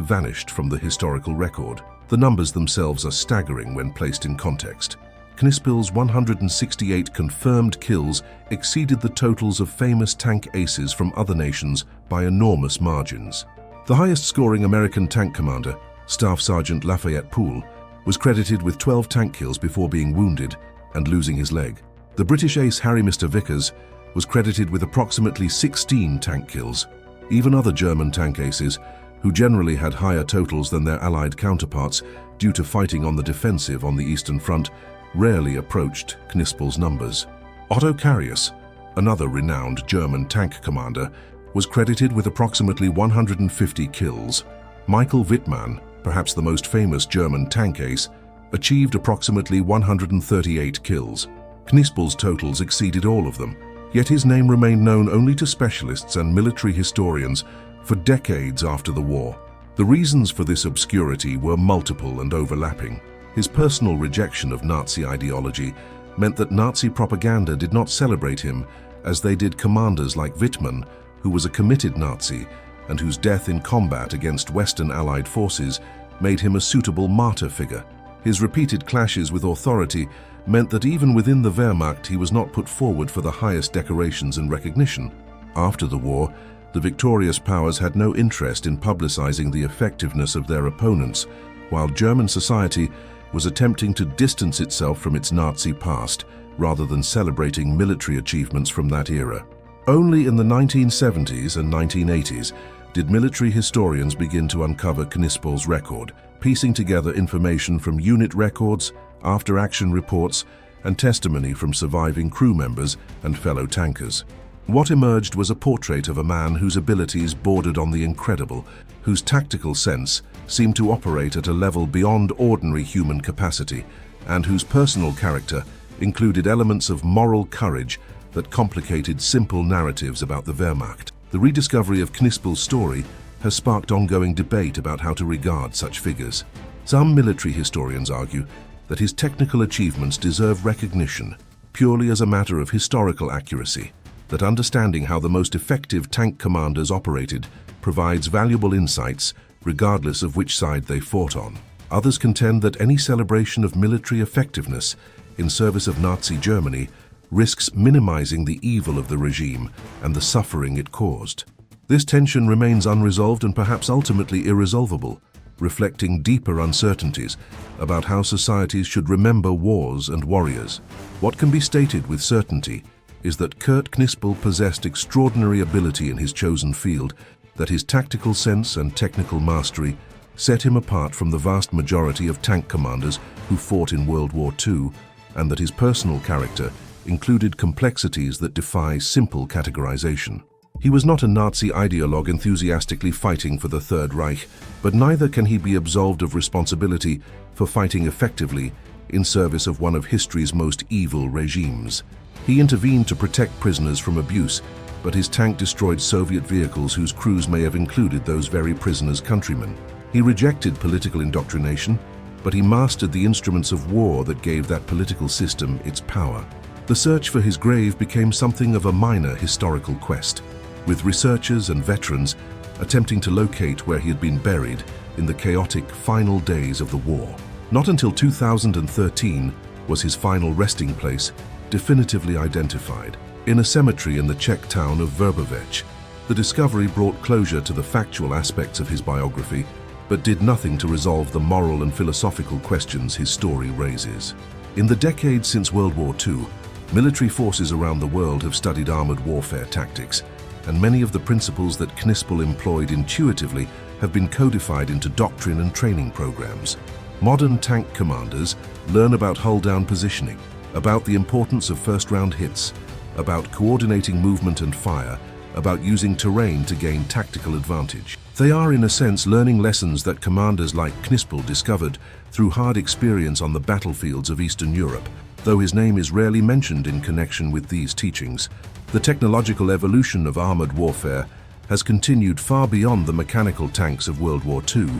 vanished from the historical record. The numbers themselves are staggering when placed in context. Knispel's 168 confirmed kills exceeded the totals of famous tank aces from other nations by enormous margins. The highest-scoring American tank commander, Staff Sergeant Lafayette Poole, was credited with 12 tank kills before being wounded and losing his leg. The British ace Harry Mr. Vickers was credited with approximately 16 tank kills. Even other German tank aces, who generally had higher totals than their Allied counterparts due to fighting on the defensive on the Eastern Front, rarely approached Knispel's numbers. Otto Carius, another renowned German tank commander, was credited with approximately 150 kills. Michael Wittmann, perhaps the most famous German tank ace, achieved approximately 138 kills. Knispel's totals exceeded all of them, yet his name remained known only to specialists and military historians for decades after the war. The reasons for this obscurity were multiple and overlapping. His personal rejection of Nazi ideology meant that Nazi propaganda did not celebrate him as they did commanders like Wittmann, who was a committed Nazi and whose death in combat against Western Allied forces made him a suitable martyr figure. His repeated clashes with authority meant that even within the Wehrmacht he was not put forward for the highest decorations and recognition. After the war, the victorious powers had no interest in publicizing the effectiveness of their opponents, while German society was attempting to distance itself from its Nazi past rather than celebrating military achievements from that era. Only in the 1970s and 1980s did military historians begin to uncover Knispel's record, piecing together information from unit records, after-action reports, and testimony from surviving crew members and fellow tankers. What emerged was a portrait of a man whose abilities bordered on the incredible, whose tactical sense seemed to operate at a level beyond ordinary human capacity, and whose personal character included elements of moral courage that complicated simple narratives about the Wehrmacht. The rediscovery of Knispel's story has sparked ongoing debate about how to regard such figures. Some military historians argue that his technical achievements deserve recognition purely as a matter of historical accuracy, that understanding how the most effective tank commanders operated provides valuable insights regardless of which side they fought on. Others contend that any celebration of military effectiveness in service of Nazi Germany risks minimizing the evil of the regime and the suffering it caused. This tension remains unresolved and perhaps ultimately irresolvable, reflecting deeper uncertainties about how societies should remember wars and warriors. What can be stated with certainty is that Kurt Knispel possessed extraordinary ability in his chosen field, that his tactical sense and technical mastery set him apart from the vast majority of tank commanders who fought in World War II, and that his personal character included complexities that defy simple categorization. He was not a Nazi ideologue enthusiastically fighting for the Third Reich, but neither can he be absolved of responsibility for fighting effectively in service of one of history's most evil regimes. He intervened to protect prisoners from abuse, but his tank destroyed Soviet vehicles whose crews may have included those very prisoners' countrymen. He rejected political indoctrination, but he mastered the instruments of war that gave that political system its power. The search for his grave became something of a minor historical quest, with researchers and veterans attempting to locate where he had been buried in the chaotic final days of the war. Not until 2013 was his final resting place definitively identified. In a cemetery in the Czech town of Vrbovec, the discovery brought closure to the factual aspects of his biography, but did nothing to resolve the moral and philosophical questions his story raises. In the decades since World War II, military forces around the world have studied armored warfare tactics, and many of the principles that Knispel employed intuitively have been codified into doctrine and training programs. Modern tank commanders learn about hull-down positioning, about the importance of first-round hits, about coordinating movement and fire, about using terrain to gain tactical advantage. They are, in a sense, learning lessons that commanders like Knispel discovered through hard experience on the battlefields of Eastern Europe. Though his name is rarely mentioned in connection with these teachings, the technological evolution of armored warfare has continued far beyond the mechanical tanks of World War II.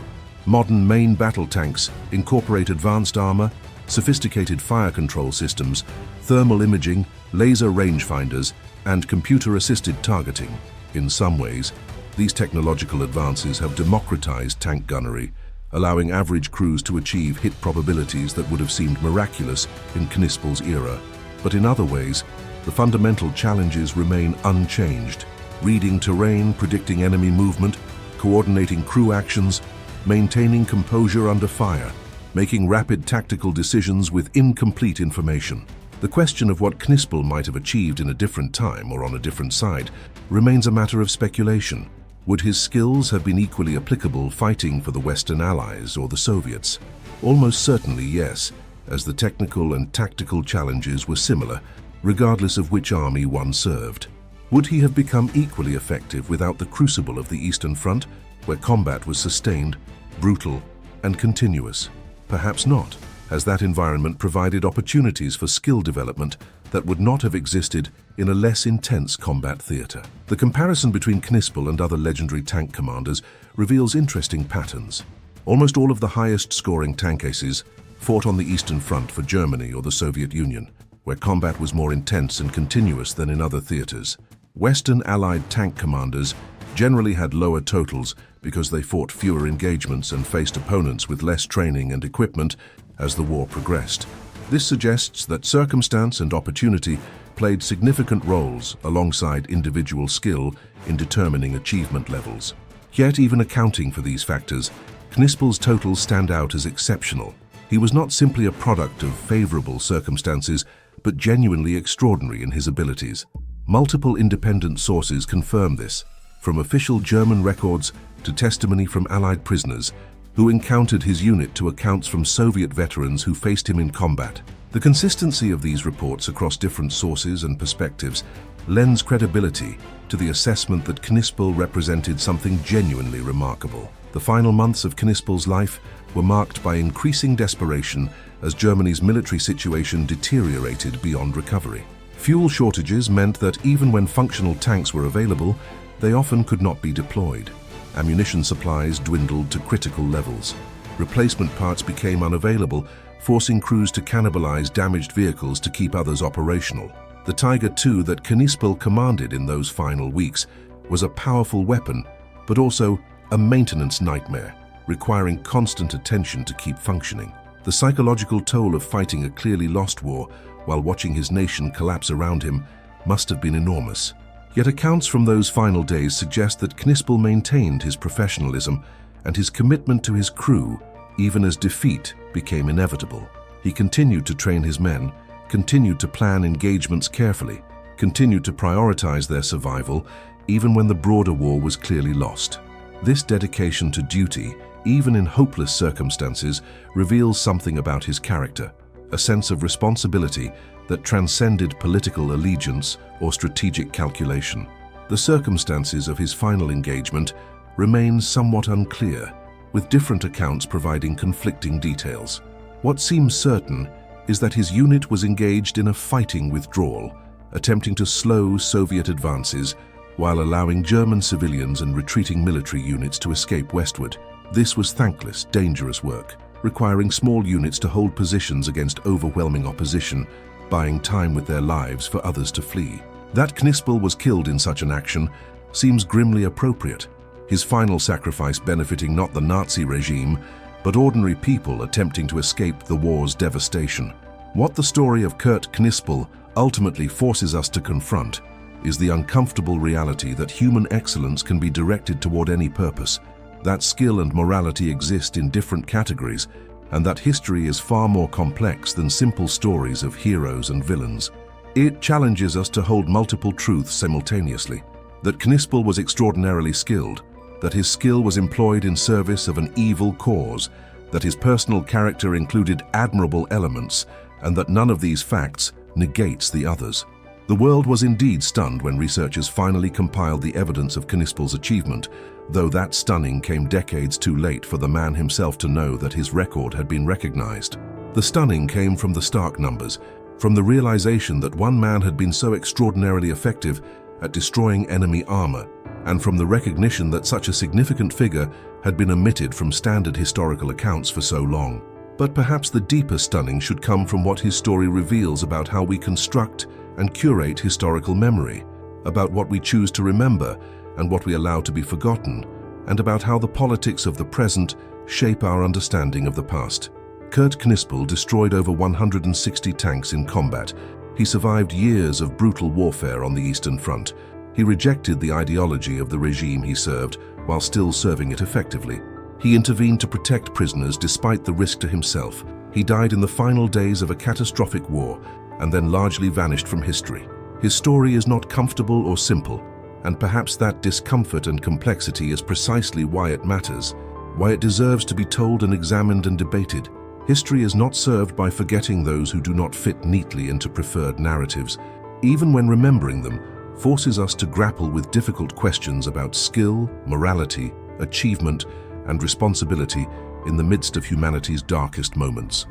Modern main battle tanks incorporate advanced armor, sophisticated fire control systems, thermal imaging, laser rangefinders, and computer-assisted targeting. In some ways, these technological advances have democratized tank gunnery, allowing average crews to achieve hit probabilities that would have seemed miraculous in Knispel's era. But in other ways, the fundamental challenges remain unchanged. Reading terrain, predicting enemy movement, coordinating crew actions, maintaining composure under fire, making rapid tactical decisions with incomplete information. The question of what Knispel might have achieved in a different time or on a different side remains a matter of speculation. Would his skills have been equally applicable fighting for the Western Allies or the Soviets? Almost certainly yes, as the technical and tactical challenges were similar, regardless of which army one served. Would he have become equally effective without the crucible of the Eastern Front, where combat was sustained, brutal, and continuous? Perhaps not, as that environment provided opportunities for skill development that would not have existed in a less intense combat theater. The comparison between Knispel and other legendary tank commanders reveals interesting patterns. Almost all of the highest-scoring tank aces fought on the Eastern Front for Germany or the Soviet Union, where combat was more intense and continuous than in other theaters. Western Allied tank commanders generally had lower totals because they fought fewer engagements and faced opponents with less training and equipment as the war progressed. This suggests that circumstance and opportunity played significant roles alongside individual skill in determining achievement levels. Yet, even accounting for these factors, Knispel's totals stand out as exceptional. He was not simply a product of favorable circumstances, but genuinely extraordinary in his abilities. Multiple independent sources confirm this, from official German records to testimony from Allied prisoners who encountered his unit to accounts from Soviet veterans who faced him in combat. The consistency of these reports across different sources and perspectives lends credibility to the assessment that Knispel represented something genuinely remarkable. The final months of Knispel's life were marked by increasing desperation as Germany's military situation deteriorated beyond recovery. Fuel shortages meant that even when functional tanks were available, they often could not be deployed. Ammunition supplies dwindled to critical levels. Replacement parts became unavailable, forcing crews to cannibalize damaged vehicles to keep others operational. The Tiger II that Knispel commanded in those final weeks was a powerful weapon, but also a maintenance nightmare, requiring constant attention to keep functioning. The psychological toll of fighting a clearly lost war while watching his nation collapse around him must have been enormous. Yet accounts from those final days suggest that Knispel maintained his professionalism and his commitment to his crew even as defeat became inevitable. He continued to train his men, continued to plan engagements carefully, continued to prioritize their survival even when the broader war was clearly lost. This dedication to duty, even in hopeless circumstances, reveals something about his character, a sense of responsibility that transcended political allegiance or strategic calculation. The circumstances of his final engagement remain somewhat unclear, with different accounts providing conflicting details. What seems certain is that his unit was engaged in a fighting withdrawal, attempting to slow Soviet advances while allowing German civilians and retreating military units to escape westward. This was thankless, dangerous work, requiring small units to hold positions against overwhelming opposition, buying time with their lives for others to flee. That Knispel was killed in such an action seems grimly appropriate, his final sacrifice benefiting not the Nazi regime, but ordinary people attempting to escape the war's devastation. What the story of Kurt Knispel ultimately forces us to confront is the uncomfortable reality that human excellence can be directed toward any purpose, that skill and morality exist in different categories, and that history is far more complex than simple stories of heroes and villains. It challenges us to hold multiple truths simultaneously, that Knispel was extraordinarily skilled, that his skill was employed in service of an evil cause, that his personal character included admirable elements, and that none of these facts negates the others. The world was indeed stunned when researchers finally compiled the evidence of Knispel's achievement, though that stunning came decades too late for the man himself to know that his record had been recognized. The stunning came from the stark numbers, from the realization that one man had been so extraordinarily effective at destroying enemy armor, and from the recognition that such a significant figure had been omitted from standard historical accounts for so long. But perhaps the deeper stunning should come from what his story reveals about how we construct and curate historical memory, about what we choose to remember and what we allow to be forgotten, and about how the politics of the present shape our understanding of the past. Kurt Knispel destroyed over 160 tanks in combat. He survived years of brutal warfare on the Eastern Front. He rejected the ideology of the regime he served while still serving it effectively. He intervened to protect prisoners despite the risk to himself. He died in the final days of a catastrophic war and then largely vanished from history. His story is not comfortable or simple, and perhaps that discomfort and complexity is precisely why it matters, why it deserves to be told and examined and debated. History is not served by forgetting those who do not fit neatly into preferred narratives. Even when remembering them forces us to grapple with difficult questions about skill, morality, achievement, and responsibility in the midst of humanity's darkest moments.